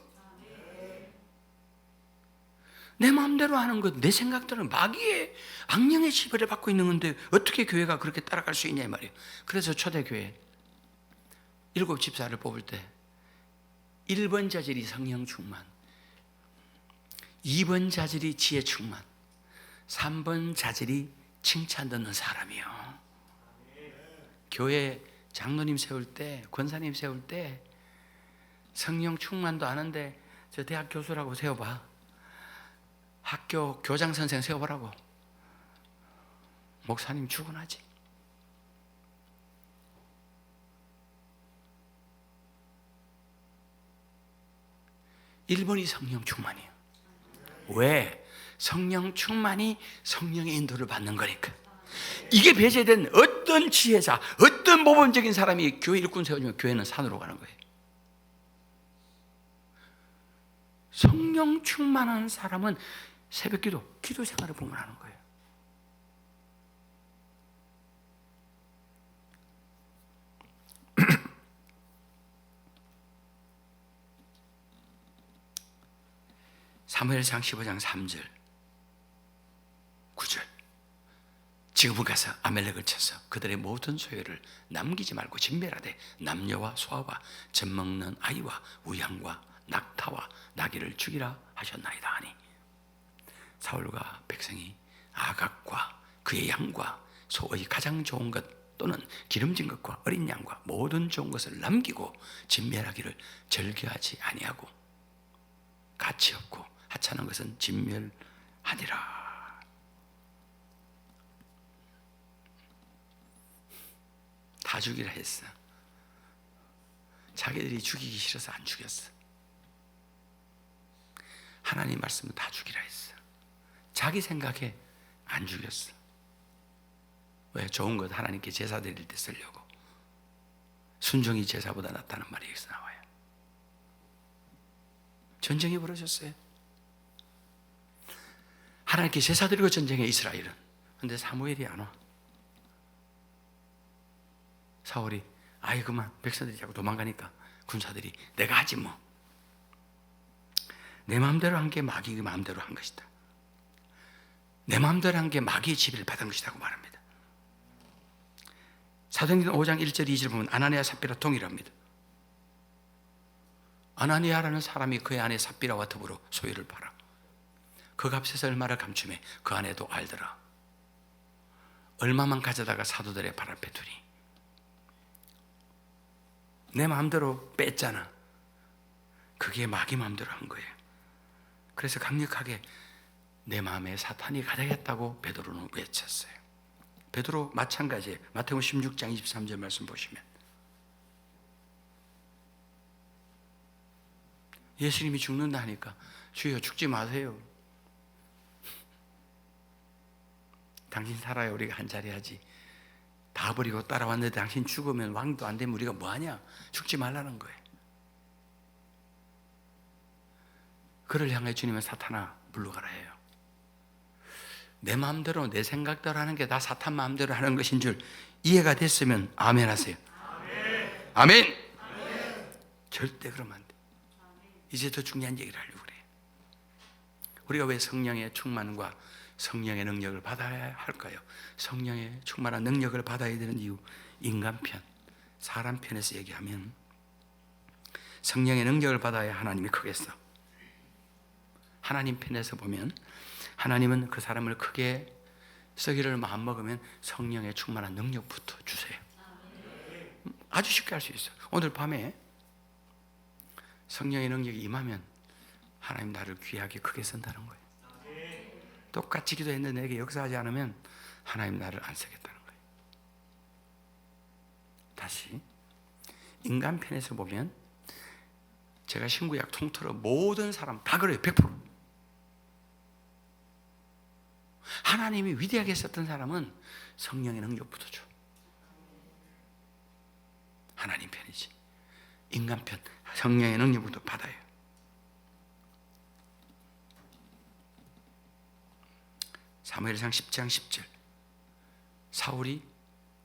내 마음대로 하는 것, 내 생각대로 마귀의 악령의 지배를 받고 있는 건데 어떻게 교회가 그렇게 따라갈 수 있냐 이 말이에요. 그래서 초대교회 7 집사를 뽑을 때 1번 자질이 성령 충만, 2번 자질이 지혜 충만, 3번 자질이 칭찬 듣는 사람이요. 교회 장로님 세울 때, 권사님 세울 때 성령 충만도 아는데 저 대학 교수라고 세워봐. 학교 교장 선생 세워보라고. 목사님 죽어나지. (1번이) 성령 충만이에요. 왜? 성령 충만이 성령의 인도를 받는 거니까. 이게 배제된 어떤 지혜자, 어떤 모범적인 사람이 교회 일꾼 세워주면 교회는 산으로 가는 거예요. 성령 충만한 사람은 새벽 기도 생활을 보면 하는 거예요. 사무엘상 15장 3절 9절 지금은 가서 아멜렉을 쳐서 그들의 모든 소유를 남기지 말고 진멸하되 남녀와 소아와 젖먹는 아이와 우양과 낙타와 나귀를 죽이라 하셨나이다 하니, 사울과 백성이 아각과 그의 양과 소의 가장 좋은 것 또는 기름진 것과 어린 양과 모든 좋은 것을 남기고 진멸하기를 절개하지 아니하고 가치 없고 하찮은 것은 진멸하니라. 다 죽이라 했어. 자기들이 죽이기 싫어서 안 죽였어. 하나님 말씀은 다 죽이라 했어. 자기 생각에 안 죽였어. 왜? 좋은 것 하나님께 제사 드릴 때 쓰려고. 순종이 제사보다 낫다는 말이 여기서 나와요. 전쟁이 벌어졌어요. 하나님께 제사 드리고 전쟁해 이스라엘은. 근데 사무엘이 안 와. 사울이 아이 그만, 백성들이 자꾸 도망가니까 군사들이 내가 하지 뭐. 내 마음대로 한 게 마귀의 마음대로 한 것이다. 내 마음대로 한 게 마귀의 지배를 받은 것이라고 말합니다. 사도행전 5장 1절 2절 보면 아나니아 삽비라 동일합니다. 아나니아라는 사람이 그의 아내 삽비라와 더불어 소유를 팔아 그 값에서 얼마를 감추매 그 아내도 알더라. 얼마만 가져다가 사도들의 발 앞에 두니 내 마음대로 뺐잖아. 그게 마귀 마음대로 한 거예요. 그래서 강력하게 내 마음에 사탄이 가득했다고 베드로는 외쳤어요. 베드로 마찬가지예요. 마태복음 16장 23절 말씀 보시면 예수님이 죽는다 하니까 주여 죽지 마세요. 당신 살아야 우리가 한 자리 하지. 다 버리고 따라왔는데 당신 죽으면 왕도 안 되면 우리가 뭐하냐. 죽지 말라는 거예요. 그를 향해 주님은 사탄아 물러가라 해요. 내 마음대로 내 생각대로 하는 게 다 사탄 마음대로 하는 것인 줄 이해가 됐으면 아멘 하세요. 아멘. 아멘. 절대 그러면 안 돼. 이제 더 중요한 얘기를 하려고 그래요. 우리가 왜 성령의 충만과 성령의 능력을 받아야 할까요? 성령의 충만한 능력을 받아야 되는 이유, 인간 편, 사람 편에서 얘기하면 성령의 능력을 받아야 하나님이 크겠어. 하나님 편에서 보면 하나님은 그 사람을 크게 쓰기를 마음먹으면 성령의 충만한 능력부터 주세요. 아주 쉽게 할 수 있어요. 오늘 밤에 성령의 능력이 임하면 하나님 나를 귀하게 크게 쓴다는 거예요. 똑같이 기도했는데 내게 역사하지 않으면 하나님 나를 안 쓰겠다는 거예요. 다시 인간 편에서 보면 제가 신구약 통틀어 모든 사람 다 그래요. 100%. 하나님이 위대하게 썼던 사람은 성령의 능력부터 줘. 하나님 편이지. 인간 편 성령의 능력부터 받아요. 사무엘상 10장 10절 사울이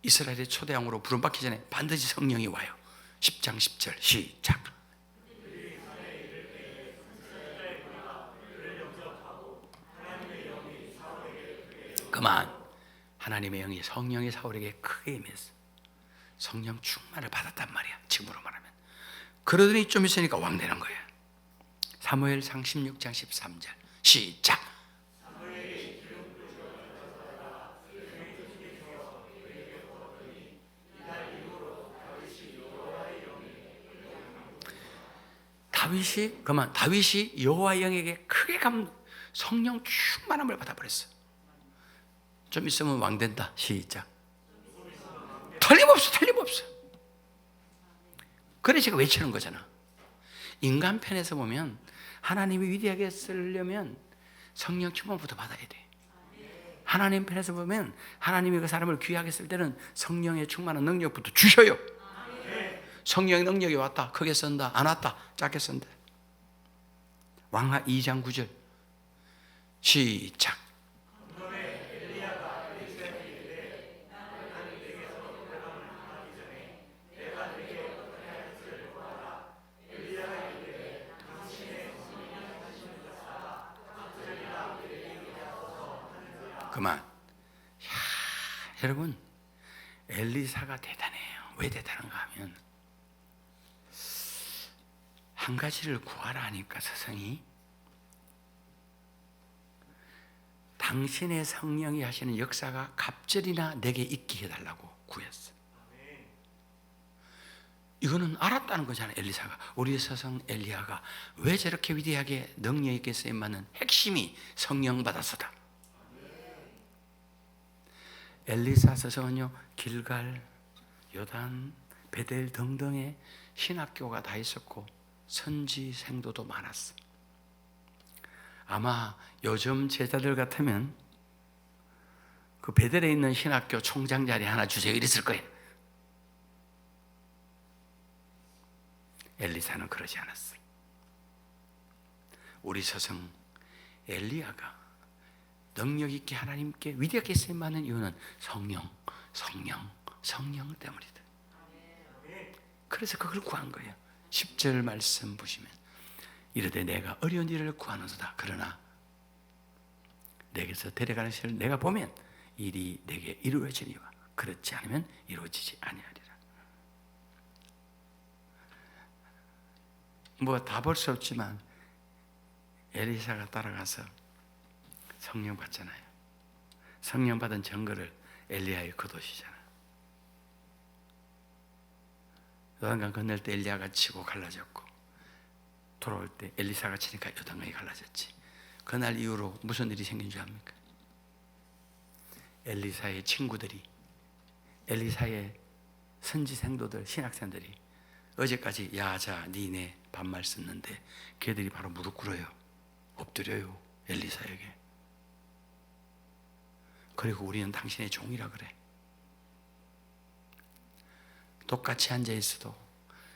이스라엘의 초대왕으로 부름받기 전에 반드시 성령이 와요. 10장 10절 시작. 그만. 하나님의 영이 성령의 사울에게 크게 임했어. 성령 충만을 받았단 말이야. 지금으로 말하면. 그러더니 좀 있으니까 왕 되는 거야. 사무엘상 16장 13절 시작. 다윗이 여호와 영에게 크게 성령 충만함을 받아버렸어. 좀 있으면 왕 된다. 시작. 틀림없어. 그래 제가 외치는 거잖아. 인간 편에서 보면 하나님이 위대하게 쓰려면 성령 충만부터 받아야 돼. 하나님 편에서 보면 하나님이 그 사람을 귀하게 쓸 때는 성령의 충만한 능력부터 주셔요. 성령의 능력이 왔다 크게 쓴다, 안 왔다 작게 쓴다. 왕하 2장 9절 시작. 그만. 여러분 엘리사가 대단해요. 왜 대단한가 하면 한 가지를 구하라 하니까 스승이 당신의 성령이 하시는 역사가 갑절이나 내게 있게 해달라고 구했어. 이거는 알았다는 거잖아요. 엘리사가. 우리 스승 엘리야가 왜 저렇게 위대하게 능력 있게 쓰임받는 핵심이 성령 받아서다. 엘리사 스승은요 길갈, 요단, 베델 등등의 신학교가 다 있었고 선지 생도도 많았어. 아마 요즘 제자들 같으면 그 베델에 있는 신학교 총장 자리 하나 주세요 이랬을 거예요. 엘리사는 그러지 않았어. 우리 스승 엘리야가 능력 있게 하나님께 위대하게 쓰임받는 이유는 성령 때문이다. 그래서 그걸 구한 거예요. 10절 말씀 보시면 이르되 내가 어려운 일을 구하노도다. 그러나 내게서 데려가는 시를 내가 보면 일이 내게 이루어지니와 그렇지 않으면 이루어지지 아니하리라. 뭐 다 볼 수 없지만 엘리사가 따라가서 성령 받잖아요. 성령 받은 증거를 엘리야의 겉옷이잖아. 요단강 건널 때 엘리야가 치고 갈라졌고, 돌아올 때 엘리사가 치니까 요단강이 갈라졌지. 그날 이후로 무슨 일이 생긴 줄 압니까? 엘리사의 친구들이, 엘리사의 선지 생도들, 신학생들이 어제까지 야자 니네 반말 썼는데 걔들이 바로 무릎 꿇어요. 엎드려요. 엘리사에게. 그리고 우리는 당신의 종이라 그래. 똑같이 앉아 있어도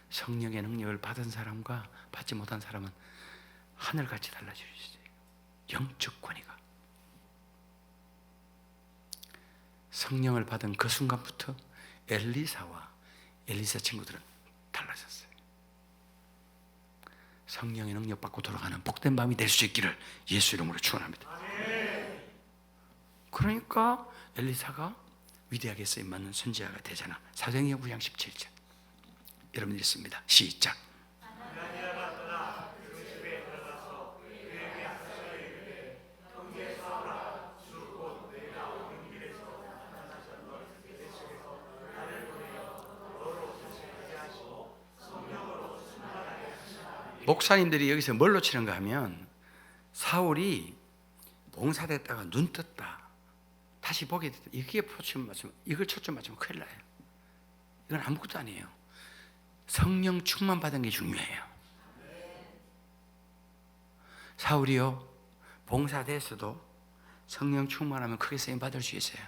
성령의 능력을 받은 사람과 받지 못한 사람은 하늘같이 달라질 수 있어요. 영적 권위가. 성령을 받은 그 순간부터 엘리사와 엘리사 친구들은 달라졌어요. 성령의 능력 받고 돌아가는 복된 밤이 될 수 있기를 예수 이름으로 축원합니다. 그러니까 엘리사가 위대하게 쓰임받는 선지자가 되잖아. 사도행전 9장 17절 여러분 읽습니다. 시작. 목사님들이 여기서 뭘 놓치는가 하면 사울이 봉사됐다가 눈 떴다, 다시 보게 됐다, 이게 초점 맞추면, 이걸 초점 맞추면 큰일 나요. 이건 아무것도 아니에요. 성령 충만 받은 게 중요해요. 사울이요, 봉사됐어도 성령 충만하면 크게 쓰임 받을 수 있어요.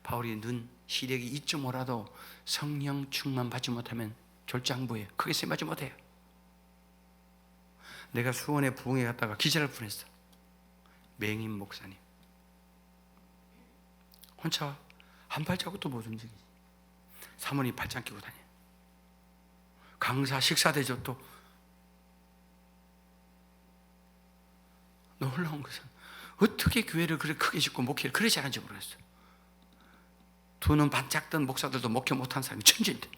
바울이 눈 시력이 2.5라도 성령 충만 받지 못하면 졸장부예요. 크게 쓰임 받지 못해요. 내가 수원에 부흥회 갔다가 기절할 뻔했어. 맹인 목사님 혼자 한 발자국도 못 움직이지. 사모님 발장 끼고 다녀. 강사 식사 대접도. 놀라운 것은 어떻게 교회를 그렇게 크게 짓고 목회를 그렇게 잘하는지 모르겠어. 두 눈 반짝 뜬 목사들도 목회 못한 사람이 천재인데.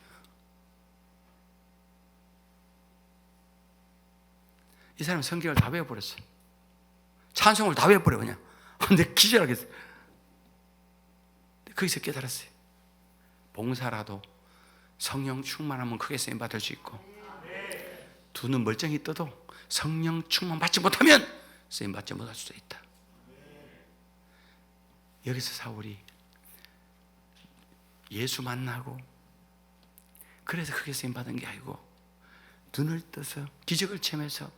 이 사람은 성경을 다 외워버렸어. 찬송을 다 외워버려 그냥. 근데 기절하겠어. 거기서 깨달았어요. 봉사라도 성령 충만하면 크게 쓰임 받을 수 있고, 두 눈 멀쩡히 떠도 성령 충만 받지 못하면 쓰임 받지 못할 수도 있다. 여기서 사울이 예수 만나고 그래서 크게 쓰임 받은 게 아니고, 눈을 떠서 기적을 체험해서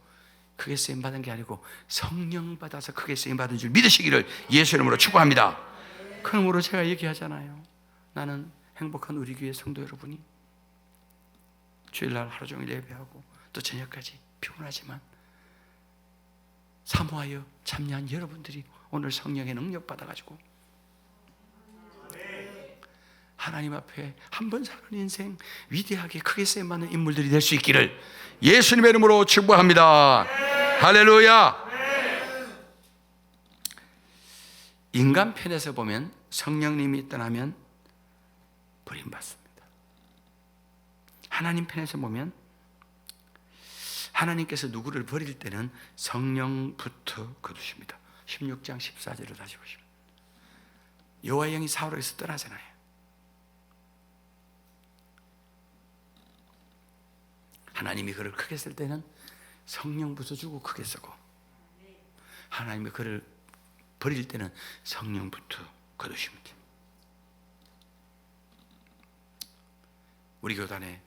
크게 쓰임 받은 게 아니고 성령 받아서 크게 쓰임 받은 줄 믿으시기를 예수 이름으로 축복합니다. 그러므로 제가 얘기하잖아요. 나는 행복한 우리 교회 성도 여러분이 주일날 하루 종일 예배하고 또 저녁까지 피곤하지만 사모하여 참여한 여러분들이 오늘 성령의 능력 받아가지고 하나님 앞에 한 번 사는 인생 위대하게 크게 쓰임받는 인물들이 될 수 있기를 예수님의 이름으로 축복합니다. 할렐루야. 인간 편에서 보면 성령님이 떠나면 버림받습니다. 하나님 편에서 보면 하나님께서 누구를 버릴 때는 성령부터 거두십니다. 16장 14절을 다시 보시면 여호와의 영이 사울에게서 떠나잖아요. 하나님이 그를 크게 쓸 때는 성령부터 주고 크게 쓰고, 하나님이 그를 버릴 때는 성령부터 거두십니다. 우리 교단에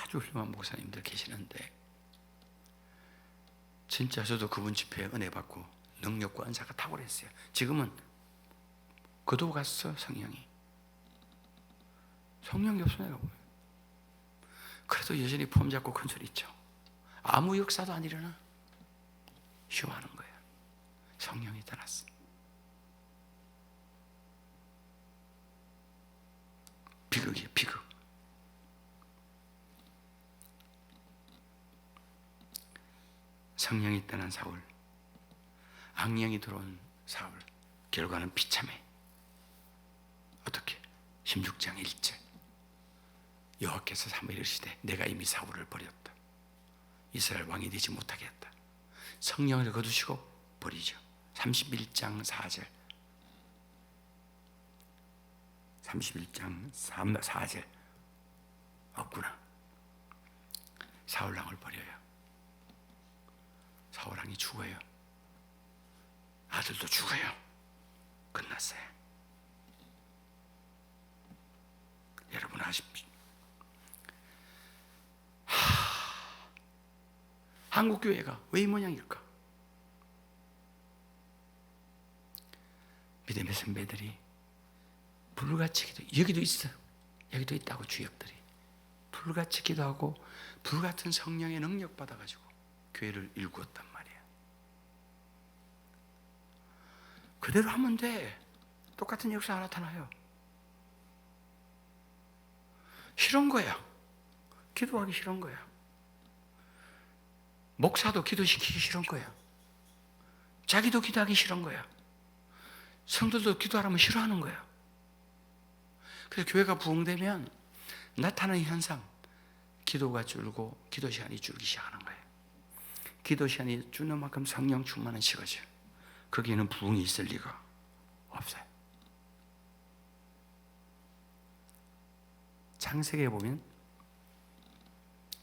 아주 훌륭한 목사님들 계시는데 진짜 저도 그분 집회에 은혜 받고 능력과 은사가 탁월했어요. 지금은 거두어갔어. 성령이 없어. 내가 보면 그래도 여전히 폼 잡고 큰 소리 있죠. 아무 역사도 안 일어나. 쉬워하는 거예요. 성령이 떠났어. 비극이에요. 비극. 성령이 떠난 사울, 악령이 들어온 사울, 결과는 비참해. 어떻게? 16장 1절 여호와께서 사무엘에게 이르시되 내가 이미 사울을 버렸다. 이스라엘 왕이 되지 못하게 했다. 성령을 거두시고 버리죠. 31장 4절 31장 4절 없구나. 사울왕을 버려요. 사울왕이 죽어요. 아들도 죽어요. 끝났어요. 여러분 아십시오. 한국 교회가 왜 이 모양일까? 믿음의 선배들이 불같이 기도, 여기도 있어요. 여기도 있다고 주역들이 불같이 기도하고 불같은 성령의 능력 받아가지고 교회를 일구었단 말이야. 그대로 하면 돼. 똑같은 역사가 나타나요. 싫은 거야. 기도하기 싫은 거야. 목사도 기도시키기 싫은 거야. 자기도 기도하기 싫은 거야. 성도도 기도하라면 싫어하는 거야. 그래서 교회가 부흥되면 나타나는 현상, 기도가 줄고 기도 시간이 줄기 시작하는 거예요. 기도 시간이 주는 만큼 성령 충만은 식어져. 거기에는 부흥이 있을 리가 없어요. 창세기에 보면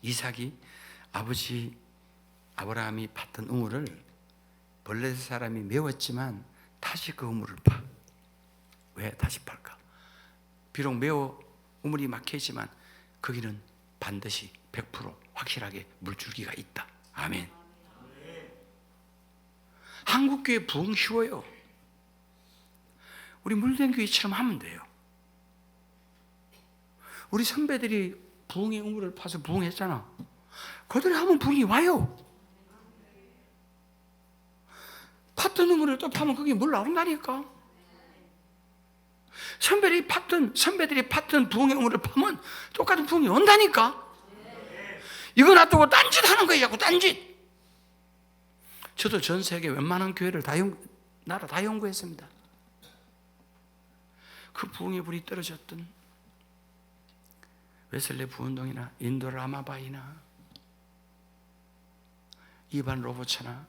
이삭이 아버지 아브라함이 팠던 우물을 블레셋 사람이 메웠지만 다시 그 우물을 파. 왜 다시 팔까? 비록 메워 우물이 막혀있지만 거기는 반드시 100% 확실하게 물줄기가 있다. 아멘. 한국교회 부흥 쉬워요. 우리 물된 교회처럼 하면 돼요. 우리 선배들이 부흥의 우물을 파서 부흥했잖아. 그들이 하면 부흥이 와요. 팠던 우물을 또 파면 거기 물 나온다니까. 선배들이 팠던 부흥의 우물을 파면 똑같은 부흥이 온다니까. 이거 놔두고 딴짓 하는 거예요. 자꾸 딴짓. 저도 전 세계 웬만한 교회를 나라 다 연구했습니다. 그 부흥의 불이 떨어졌던 웨슬레 부운동이나 인도 라마바이나 이반 로보차나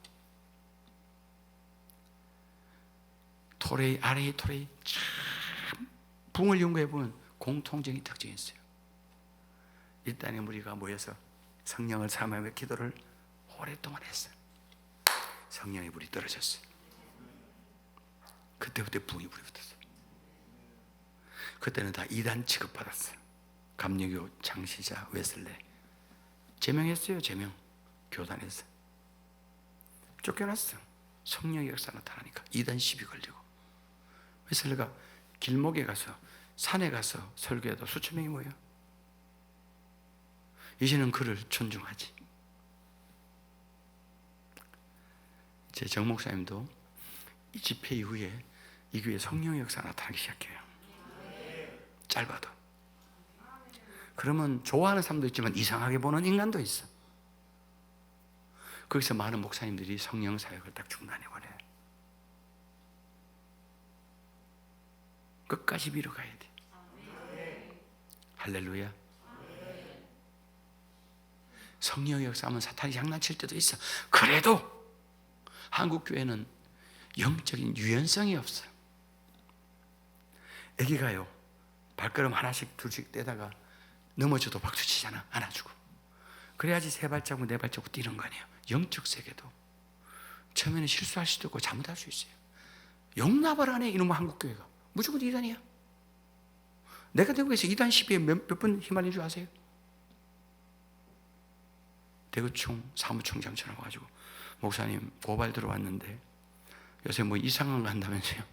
토레이, 아레이 토레이, 참 부흥을 연구해보면 공통적인 특징이 있어요. 일단의 무리가 모여서 성령을 사모하며 기도를 오랫동안 했어요. 성령의 불이 떨어졌어요. 그때부터 부흥의 불이 붙었어요. 그때는 다 이단 취급받았어요. 감리교 창시자 웨슬레 제명했어요. 제명. 교단에서 쫓겨났어요. 성령의 역사 나타나니까 이단 시비 걸리고 웨슬레가 길목에 가서 산에 가서 설교해도 수천 명이 모여. 이제는 그를 존중하지. 제 정 목사님도 이 집회 이후에 이 교회 성령의 역사가 나타나기 시작해요. 짧아도. 그러면 좋아하는 사람도 있지만 이상하게 보는 인간도 있어. 거기서 많은 목사님들이 성령 사역을 딱 중단해버려요. 끝까지 밀어가야 돼. 할렐루야. 성령의 역사하면 사탄이 장난칠 때도 있어. 그래도 한국 교회는 영적인 유연성이 없어요. 애기가요, 발걸음 하나씩 둘씩 떼다가 넘어져도 박수 치잖아. 안아주고. 그래야지 세 발자국 네 발자국 뛰는 거 아니에요. 영적 세계도 처음에는 실수할 수도 있고 잘못할 수 있어요. 용납을 안 해. 이놈의 한국 교회가 무조건 이단이야. 내가 대구에서 이단 시비에 몇 번 휘말린 줄 아세요? 대구총 사무총장처럼 와가지고 목사님 고발 들어왔는데 요새 뭐 이상한 거 한다면서요.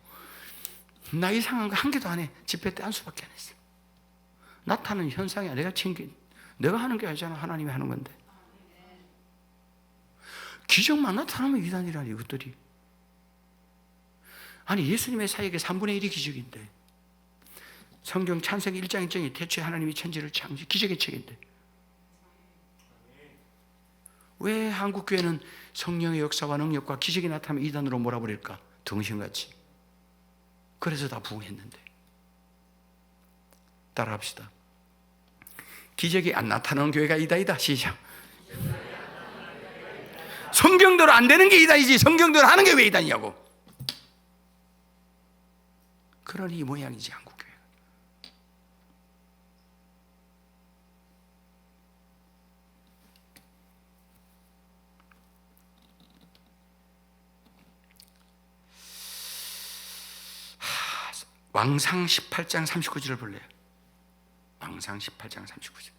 나 이상한 거 한 개도 안 해. 집회 때 한 수밖에 안 했어. 나타나는 현상이야. 내가 내가 하는 게 아니잖아. 하나님이 하는 건데. 기적만 나타나면 이단이라니 이것들이. 아니 예수님의 사역의 3분의 1이 기적인데 성경 창세기 1장 1장이 태초에 하나님이 천지를 창조 기적의 책인데 왜 한국 교회는 성령의 역사와 능력과 기적이 나타나면 이단으로 몰아버릴까? 등신같이. 그래서 다 부흥했는데. 따라합시다. 기적이 안 나타나는 교회가 이다이다. 시작. 성경대로 안 되는 게 이다이지 성경대로 하는 게 왜 이다냐고. 그러니 이 모양이지 한국 교회가. 왕상 18장 39절을 볼래요? 왕상 18장 39절.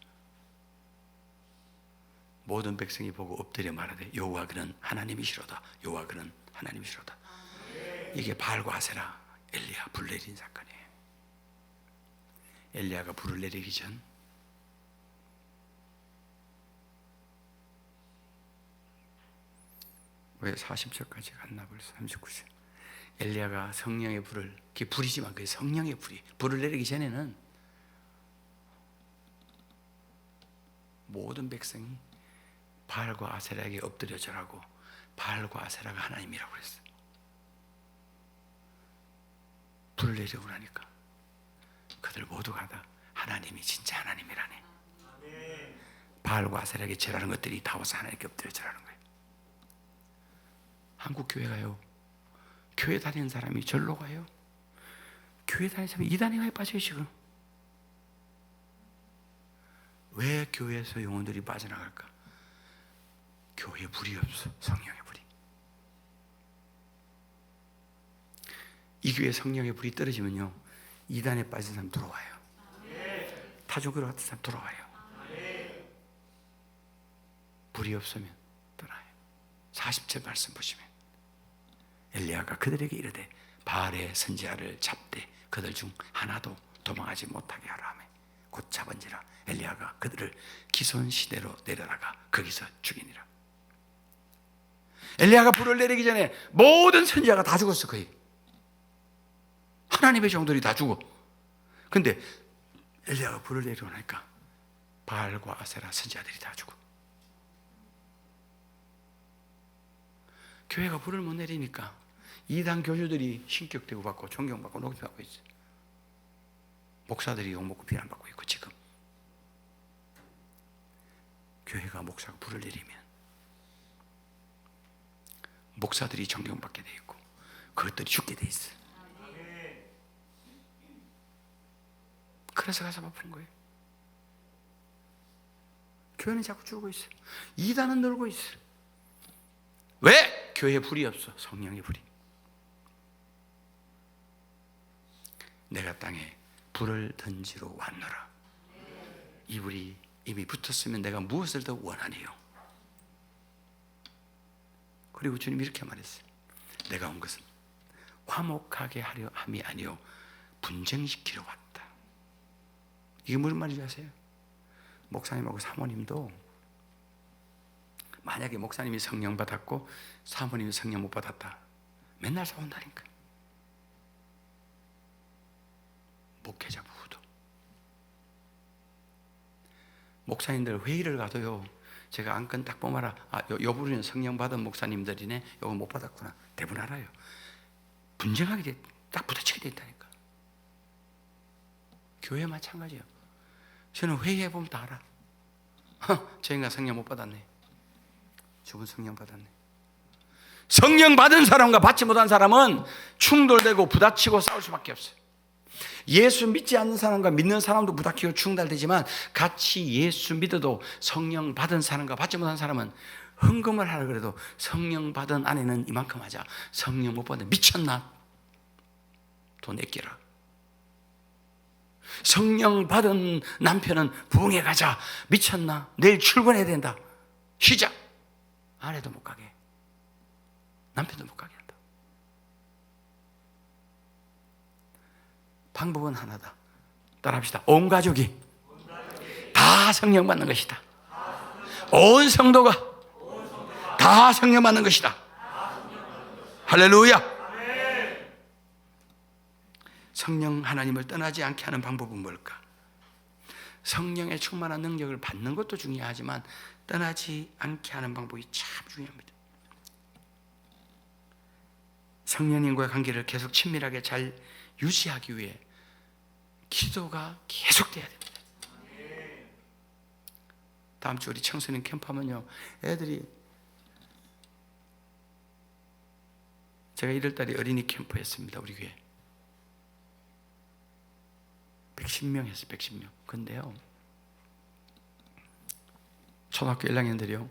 모든 백성이 보고 엎드려 말하되 여호와 그는 하나님이시로다. 여호와 그는 하나님이시로다. 이게 바알과 아세라 엘리야 불 내린 사건이에요. 엘리야가 불을 내리기 전 왜 40절까지 갔나 벌써 39절. 엘리야가 성령의 불을, 그게 불이지만 그게 성령의 불이, 불을 내리기 전에는 모든 백성이 바알과 아세라에게 엎드려 절하고 바알과 아세라가 하나님이라고 그랬어요. 불을 내리고 나니까 그들 모두가 다 하나님이 진짜 하나님이라네. 바알과 아세라에게 절하는 것들이 다 와서 하나님께 엎드려 절하는 거예요. 한국 교회가요, 교회 다니는 사람이 절로 가요. 교회 다니는 사람이 이단에 가요. 빠져요 지금. 왜 교회에서 영혼들이 빠져나갈까? 교회에 불이 없어. 성령의 불이. 이 교회 성령의 불이 떨어지면요, 이단에 빠진 사람 돌아와요. 타종교로 같은 사람 돌아와요. 불이 없으면 떠나요. 40절 말씀 보시면 엘리야가 그들에게 이르되 바알의 선지자를 잡되 그들 중 하나도 도망하지 못하게 하라 하며 곧 잡은지라. 엘리야가 그들을 기손 시내로 내려다가 거기서 죽이니라. 엘리야가 불을 내리기 전에 모든 선지자가 다 죽었어. 거의 하나님의 종들이 다 죽어. 근데 엘리야가 불을 내리고 나니까 바알과 아세라 선지자들이 다 죽어. 교회가 불을 못 내리니까 이단 교주들이 신격대우 받고 존경받고 높임받고 있어요. 목사들이 욕먹고 비난받고 있고. 지금 교회가 목사가 불을 내리면 목사들이 존경받게 돼 있고 그것들이 죽게 돼 있어요. 그래서 가서 아픈 거예요. 교회는 자꾸 죽고 있어요. 이단은 늘고 있어요. 왜? 교회에 불이 없어. 성령의 불이. 내가 땅에 불을 던지러 왔노라. 이 불이 이미 붙었으면 내가 무엇을 더 원하니요? 그리고 주님이 이렇게 말했어요. 내가 온 것은 화목하게 하려 함이 아니요 분쟁시키러 왔다. 이게 무슨 말인지 아세요? 목사님하고 사모님도 만약에 목사님이 성령 받았고 사모님이 성령 못 받았다, 맨날 싸운다니까. 목회자 부부도. 목사님들 회의를 가도요, 제가 안건 딱 보마라. 요 부류는 성령 받은 목사님들이네, 요거 못 받았구나. 대부분 알아요. 분쟁하게 돼, 딱 부딪히게 돼 있다니까. 교회 마찬가지예요. 저는 회의해보면 다 알아. 저 인간 성령 못 받았네. 저분 성령 받았네. 성령 받은 사람과 받지 못한 사람은 충돌되고 부딪히고 싸울 수밖에 없어요. 예수 믿지 않는 사람과 믿는 사람도 부닥치고 충돌되지만 같이 예수 믿어도 성령 받은 사람과 받지 못한 사람은 헌금을 하라 그래도 성령 받은 아내는 이만큼 하자, 성령 못 받은 미쳤나? 돈 아껴라. 성령 받은 남편은 부흥회 가자, 미쳤나? 내일 출근해야 된다. 시작. 아내도 못 가게, 남편도 못 가게 한다. 방법은 하나다. 따라합시다. 온 가족이 다 성령 받는 것이다. 온 성도가 다 성령 받는 것이다. 할렐루야. 성령 하나님을 떠나지 않게 하는 방법은 뭘까? 성령의 충만한 능력을 받는 것도 중요하지만 떠나지 않게 하는 방법이 참 중요합니다. 성령님과의 관계를 계속 친밀하게 잘 유지하기 위해 기도가 계속돼야 됩니다. 다음 주 우리 청소년 캠프하면요, 애들이, 제가 1월달에 어린이 캠프 했습니다. 우리 교회 110명 했어요. 110명. 근데요, 초등학교 1학년들이요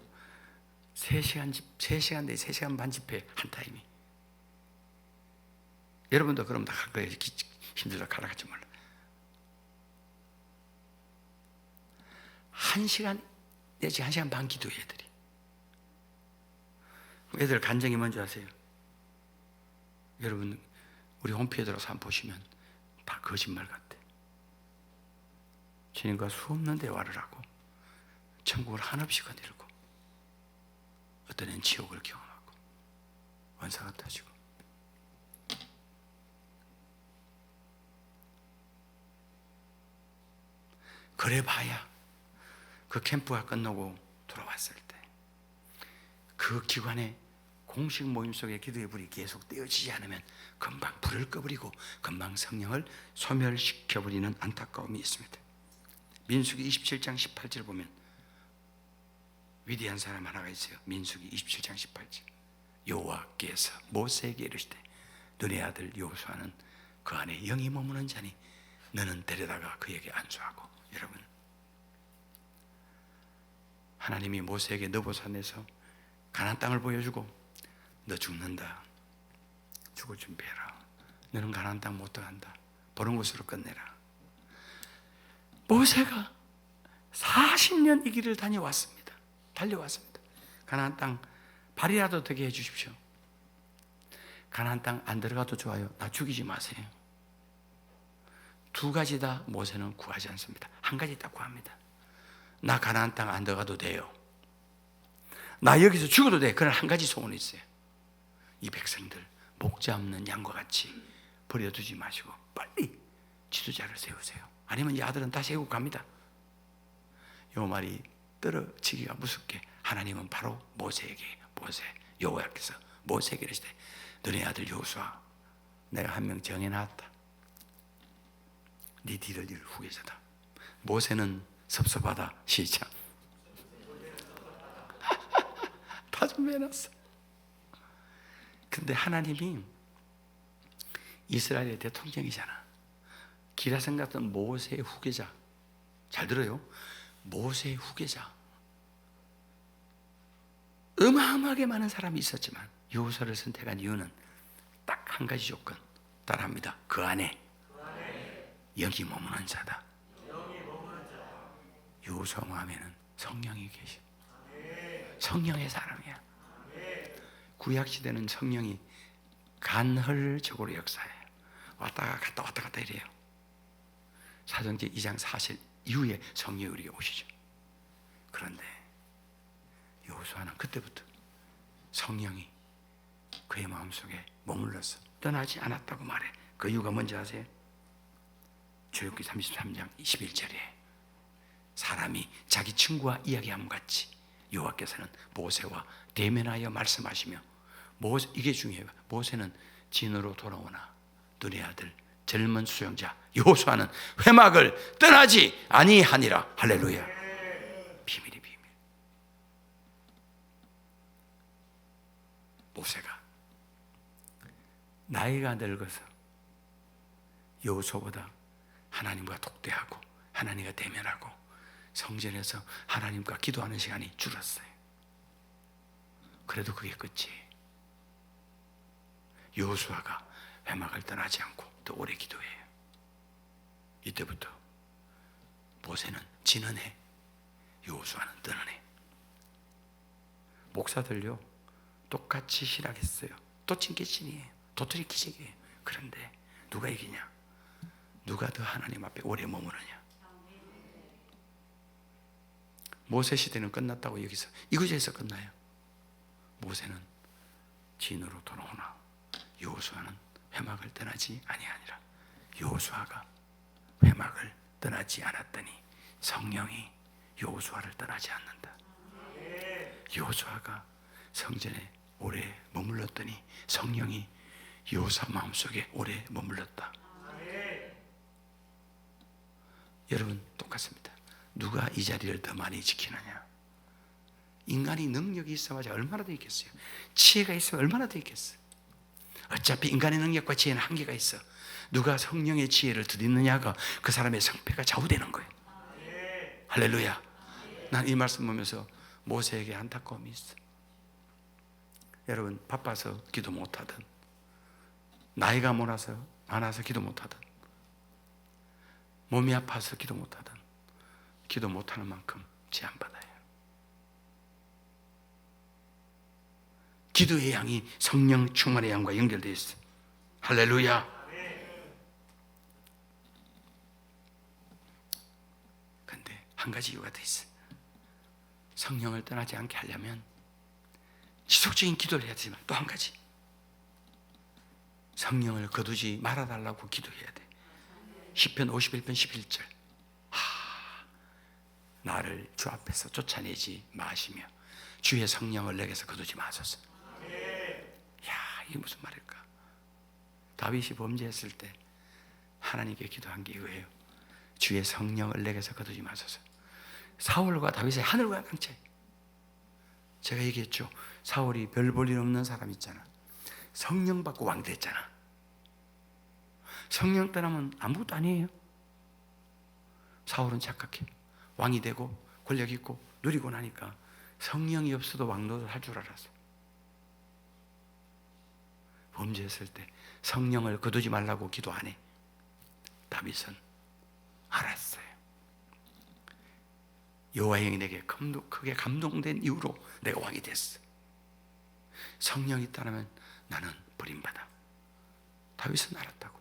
3시간 내지 3시간 반 집회 한 타임이. 여러분도 그럼 다 갈 거예요. 힘들다 가라 하지 말라. 1시간 내지 1시간 반 기도해. 애들이, 애들 간증이 뭔지 아세요? 여러분 우리 홈페이지 들어서 한번 보시면 다 거짓말 같아. 주님과 수없는 대화를 하고 천국을 한없이 거닐고 어떤 애는 지옥을 경험하고 원사가 터지고. 그래 봐야 그 캠프가 끝나고 돌아왔을 때 그 기관의 공식 모임 속에 기도의 불이 계속 떼어지지 않으면 금방 불을 꺼버리고 금방 성령을 소멸시켜버리는 안타까움이 있습니다. 민수기 27장 18절을 보면 위대한 사람 하나가 있어요. 민수기 27장 18절. 여호와께서 모세에게 이르시되 너네 아들 여호수아는 그 안에 영이 머무는 자니 너는 데려다가 그에게 안수하고. 여러분, 하나님이 모세에게 느보산에서 가나안 땅을 보여주고 너 죽는다. 죽을 준비해라. 너는 가나안 땅 못 들어간다. 보는 것으로 끝내라. 모세가 40년 이 길을 달려왔습니다. 가나안 땅 발이라도 되게 해주십시오. 가나안 땅 안 들어가도 좋아요. 나 죽이지 마세요. 2가지 다 모세는 구하지 않습니다. 한 가지 딱 구합니다. 나 가나안 땅 안 들어가도 돼요. 나 여기서 죽어도 돼. 그런 한 가지 소원이 있어요. 이 백성들 목자 없는 양과 같이 버려두지 마시고 빨리 지도자를 세우세요. 아니면 이 아들은 다 세우고 갑니다. 요 말이 떨어지기가 무섭게 하나님은 바로 모세에게, 여호와께서 모세에게 이르시되 너네 아들 여호수아 내가 한 명 정해놨다. 네 뒤를 이을 후계자다. 모세는 섭섭하다. 시작. 다 준비해놨어. 근데 하나님이 이스라엘의 대통령이잖아. 기라성 같은 모세의 후계자. 잘 들어요. 모세의 후계자. 어마어마하게 많은 사람이 있었지만 여호수아를 선택한 이유는 딱 한 가지 조건. 따라합니다. 그 안에 영이 머무는 자다. 여호수아 마음에는 성령이 계셔. 성령의 사람이야. 구약시대는 성령이 간헐적으로 역사해요. 왔다 갔다 이래요. 사도행전 2장 4절 이후에 성령이 우리에게 오시죠. 그런데 여호수아는 그때부터 성령이 그의 마음속에 머물러서 떠나지 않았다고 말해. 그 이유가 뭔지 아세요? 출애굽기 33장 21절에 사람이 자기 친구와 이야기함 같이 여호와께서는 모세와 대면하여 말씀하시며, 이게 중요해요. 모세는 진으로 돌아오나 너네 아들 젊은 수용자 여호수아는 회막을 떠나지 아니하니라. 할렐루야. 비밀이 비밀. 모세가 나이가 늙어서 여호수아보다 하나님과 독대하고 하나님과 대면하고 성전에서 하나님과 기도하는 시간이 줄었어요. 그래도 그게 끝이에요. 여호수아가 회막을 떠나지 않고 더 오래 기도해요. 이때부터 모세는 지는 해, 여호수아는 뜨는 해. 목사들요 똑같이 시작했어요. 또 찐개찐이에요. 도토리 기적이에요. 그런데 누가 이기냐? 누가 더 하나님 앞에 오래 머무르냐? 모세 시대는 끝났다고 여기서 이구제에서 끝나요. 모세는 진으로 돌아오나 여호수아는 회막을 떠나지 아니하니라. 여호수아가 회막을 떠나지 않았더니 성령이 여호수아를 떠나지 않는다. 여호수아가 성전에 오래 머물렀더니 성령이 여호수아 마음속에 오래 머물렀다. 여러분 똑같습니다. 누가 이 자리를 더 많이 지키느냐? 인간이 능력이 있어야지 얼마나 더 있겠어요? 지혜가 있으면 얼마나 더 있겠어요? 어차피 인간의 능력과 지혜는 한계가 있어. 누가 성령의 지혜를 드리느냐가 그 사람의 성패가 좌우되는 거예요. 할렐루야. 난 이 말씀 보면서 모세에게 안타까움이 있어. 여러분 바빠서 기도 못하든 나이가 많아서 기도 못하든 몸이 아파서 기도 못하든 기도 못하는 만큼 제한받아요. 기도의 양이 성령 충만의 양과 연결되어 있어. 할렐루야. 근데 한 가지 이유가 더 있어. 성령을 떠나지 않게 하려면 지속적인 기도를 해야 되지만 또 한 가지, 성령을 거두지 말아달라고 기도해야 돼. 시편 51편 11절, 나를 주 앞에서 쫓아내지 마시며 주의 성령을 내게서 거두지 마소서. 야, 이게 무슨 말일까? 다윗이 범죄했을 때 하나님께 기도한 게 이거예요. 주의 성령을 내게서 거두지 마소서. 사울과 다윗의 하늘과 땅 차이. 제가 얘기했죠. 사울이 별 볼 일 없는 사람 있잖아. 성령 받고 왕 됐잖아. 성령 떠나면 아무것도 아니에요. 사울은 착각해. 왕이 되고 권력 있고 누리고 나니까 성령이 없어도 왕노릇 할 줄 알았어. 범죄했을 때 성령을 거두지 말라고 기도 안 해. 다윗은 알았어요. 여호와의 영이 내게 크게 감동된 이후로 내가 왕이 됐어. 성령이 있다면 나는 버림받아. 다윗은 알았다고.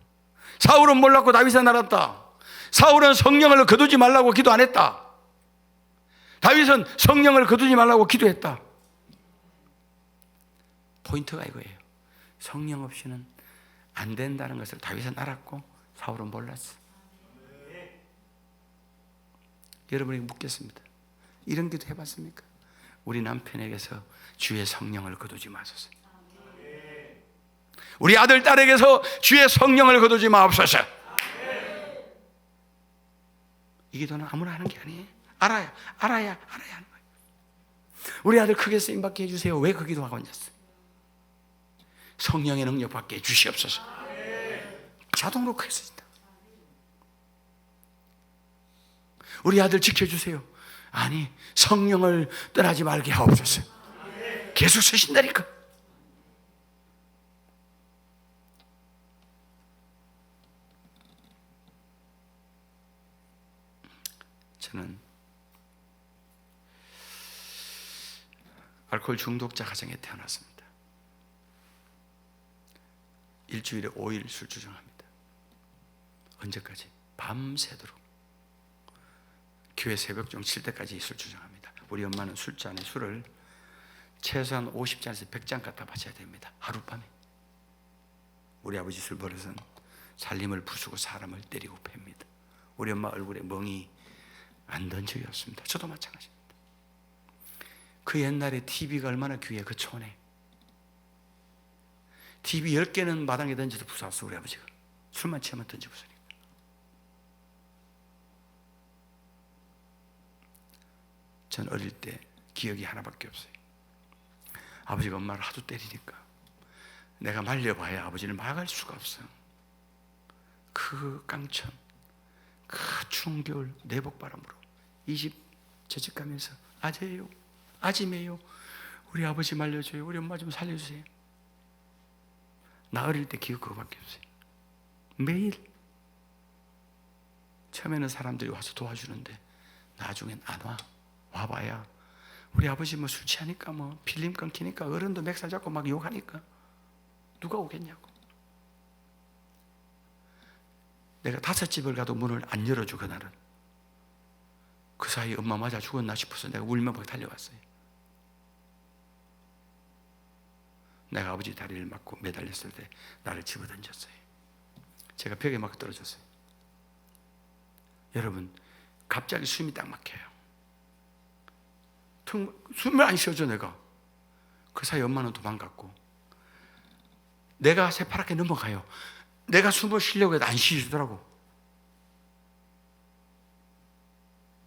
사울은 몰랐고 다윗은 알았다. 사울은 성령을 거두지 말라고 기도 안 했다. 다윗은 성령을 거두지 말라고 기도했다. 포인트가 이거예요. 성령 없이는 안 된다는 것을 다윗은 알았고 사울은 몰랐어. 여러분에게 묻겠습니다. 이런 기도 해봤습니까? 우리 남편에게서 주의 성령을 거두지 마소서. 우리 아들 딸에게서 주의 성령을 거두지 마옵소서. 이 기도는 아무나 하는 게 아니에요. 알아야 하는 거예요. 우리 아들 크게 쓰임받게 해주세요. 왜 그 기도하고 앉았어요? 성령의 능력 받게 해주시옵소서. 자동으로 크게 쓰신다. 우리 아들 지켜주세요. 아니, 성령을 떠나지 말게 하옵소서. 계속 쓰신다니까. 저는 알코올 중독자 가정에 태어났습니다. 일주일에 5일 술 주정합니다. 언제까지? 밤새도록. 교회 새벽종 칠 때까지 술 주정합니다. 우리 엄마는 술잔에 술을 최소한 50잔에서 100잔 갖다 바쳐야 됩니다. 하룻밤에. 우리 아버지 술 버릇은 살림을 부수고 사람을 때리고 팹니다. 우리 엄마 얼굴에 멍이 안 든 적이 없습니다. 저도 마찬가지입니다. 그 옛날에 TV가 얼마나 귀해. 그 촌에 TV 10개는 마당에 던져서 부숴왔어. 우리 아버지가 술만 취하면 던져 부수니까. 전 어릴 때 기억이 하나밖에 없어요. 아버지가 엄마를 하도 때리니까 내가 말려봐야 아버지를 막을 수가 없어. 그 깡천, 그 추운 겨울 내복바람으로 이 집 저 집 가면서 아재요, 아지매요, 우리 아버지 말려줘요, 우리 엄마 좀 살려주세요. 나 어릴 때 기억 그거밖에 없어요. 매일. 처음에는 사람들이 와서 도와주는데 나중엔 안 와. 와봐야 우리 아버지 뭐 술 취하니까 뭐 필름 끊기니까 어른도 맥살 잡고 막 욕하니까 누가 오겠냐고. 내가 5집을 가도 문을 안 열어줘. 그날은 그 사이 엄마 맞아 죽었나 싶어서 내가 울며 막 달려왔어요. 내가 아버지 다리를 맞고 매달렸을 때 나를 집어던졌어요. 제가 벽에 막 떨어졌어요. 여러분, 갑자기 숨이 딱 막혀요. 숨을 안 쉬어줘. 내가 그 사이 엄마는 도망갔고 내가 새파랗게 넘어가요. 내가 숨을 쉬려고 해도 안 쉬시더라고.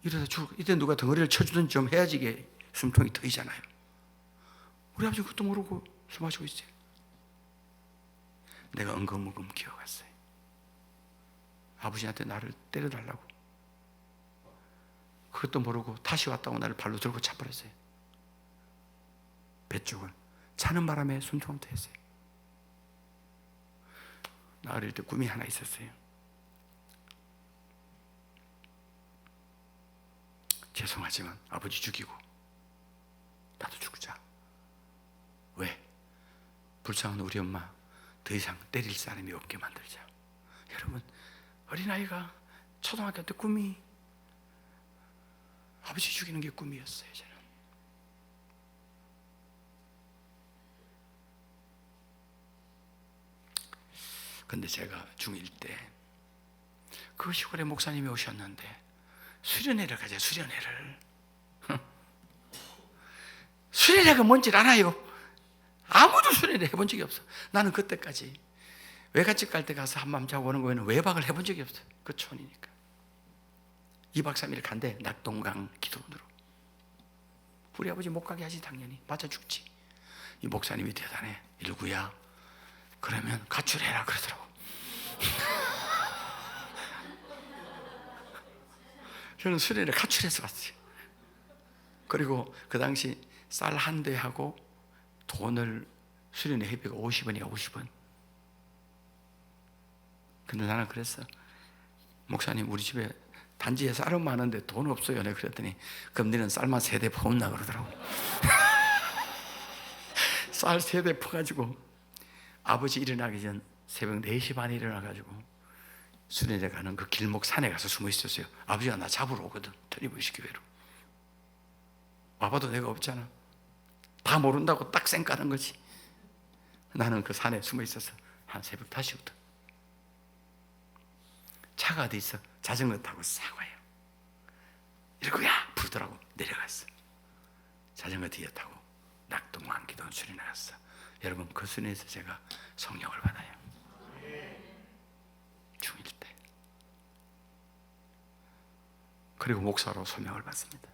이러다 죽어. 이때 누가 덩어리를 쳐주든지 좀 해야지 이게 숨통이 트이잖아요. 우리 아버지 그것도 모르고 술 마시고 있어요. 내가 엉금엉금 기어갔어요. 아버지한테 나를 때려달라고. 그것도 모르고 다시 왔다고 나를 발로 들고 차버렸어요. 배 쪽을 차는 바람에 숨통을 트였어요. 나 어릴 때 꿈이 하나 있었어요. 죄송하지만 아버지 죽이고 나도 죽자. 왜? 불쌍한 우리 엄마 더 이상 때릴 사람이 없게 만들자. 여러분, 어린아이가 초등학교 때 꿈이 아버지 죽이는 게 꿈이었어요. 저는. 근데 제가 중1 때 그 시골에 목사님이 오셨는데 수련회를 가자. 수련회를. 수련회가 뭔지 알아요? 아무도 수련회 해본 적이 없어. 나는 그때까지 외갓집 갈 때 가서 한밤 자고 오는 거에는 외박을 해본 적이 없어. 그 촌이니까. 2박 3일 간대. 낙동강 기도원으로. 우리 아버지 못 가게 하지. 당연히 맞아 죽지. 이 목사님이 대단해. 일구야 그러면 가출해라 그러더라고. 저는 수련회를 가출해서 갔어요. 그리고 그 당시 쌀 한 대하고 돈을 수련회 회비가 50원이야 50원. 근데 나는 그랬어. 목사님 우리 집에 단지에 쌀은 많은데 돈 없어요. 내가 그랬더니 그럼 너는 쌀만 3대 퍼온다 그러더라고. 쌀 3대 퍼가지고 아버지 일어나기 전 새벽 4시 반에 일어나가지고 수련회 가는 그 길목 산에 가서 숨어 있었어요. 아버지가 나 잡으러 오거든. 트리브이시 교회로. 와봐도 내가 없잖아. 다 모른다고 딱 쌩까는 거지. 나는 그 산에 숨어 있었어. 한 새벽 5시부터. 차가 어디 있어? 자전거 타고 싹 와요. 이러고야 부르더라고. 내려갔어. 자전거 뒤에 타고 낙동강 기도원 수련회 갔어. 여러분 그 수련회에서 제가 성령을 받아요. 중1 때. 그리고 목사로 소명을 받습니다.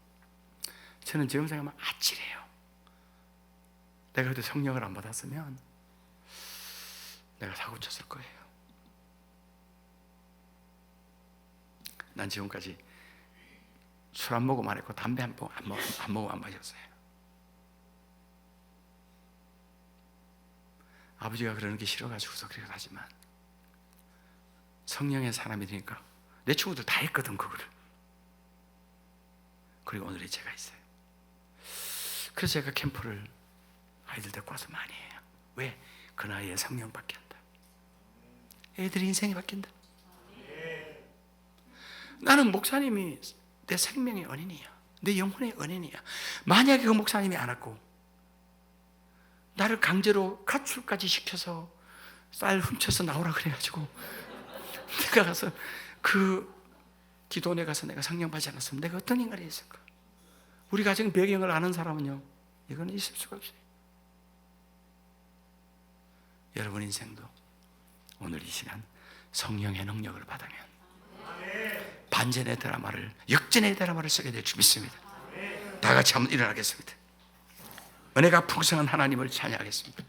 저는 지금 생각하면 아찔해요. 내가 그때 성령을 안 받았으면 내가 사고 쳤을 거예요. 난 지금까지 술 안 먹고 말했고 담배 안 먹고 안 마셨어요. 아버지가 그러는 게 싫어가지고서 그렇게 하지만 성령의 사람이 되니까 내 친구들 다 했거든 그거를. 그리고 오늘의 제가 있어요. 그래서 제가 캠프를 아이들 데리고 와서 많이 해요. 왜? 그 나이에 성령 받게 한다. 애들이 인생이 바뀐다. 나는 목사님이 내 생명의 은인이야. 내 영혼의 은인이야. 만약에 그 목사님이 안 왔고 나를 강제로 가출까지 시켜서 쌀 훔쳐서 나오라 그래가지고 내가 가서 그 기도원에 가서 내가 성령 받지 않았으면 내가 어떤 인간이 있을까? 우리 가정 배경을 아는 사람은요 이거는 있을 수가 없어요. 여러분 인생도 오늘 이 시간 성령의 능력을 받으면 반전의 드라마를, 역전의 드라마를 쓰게 될 줄 믿습니다. 다 같이 한번 일어나겠습니다. 은혜가 풍성한 하나님을 찬양하겠습니다.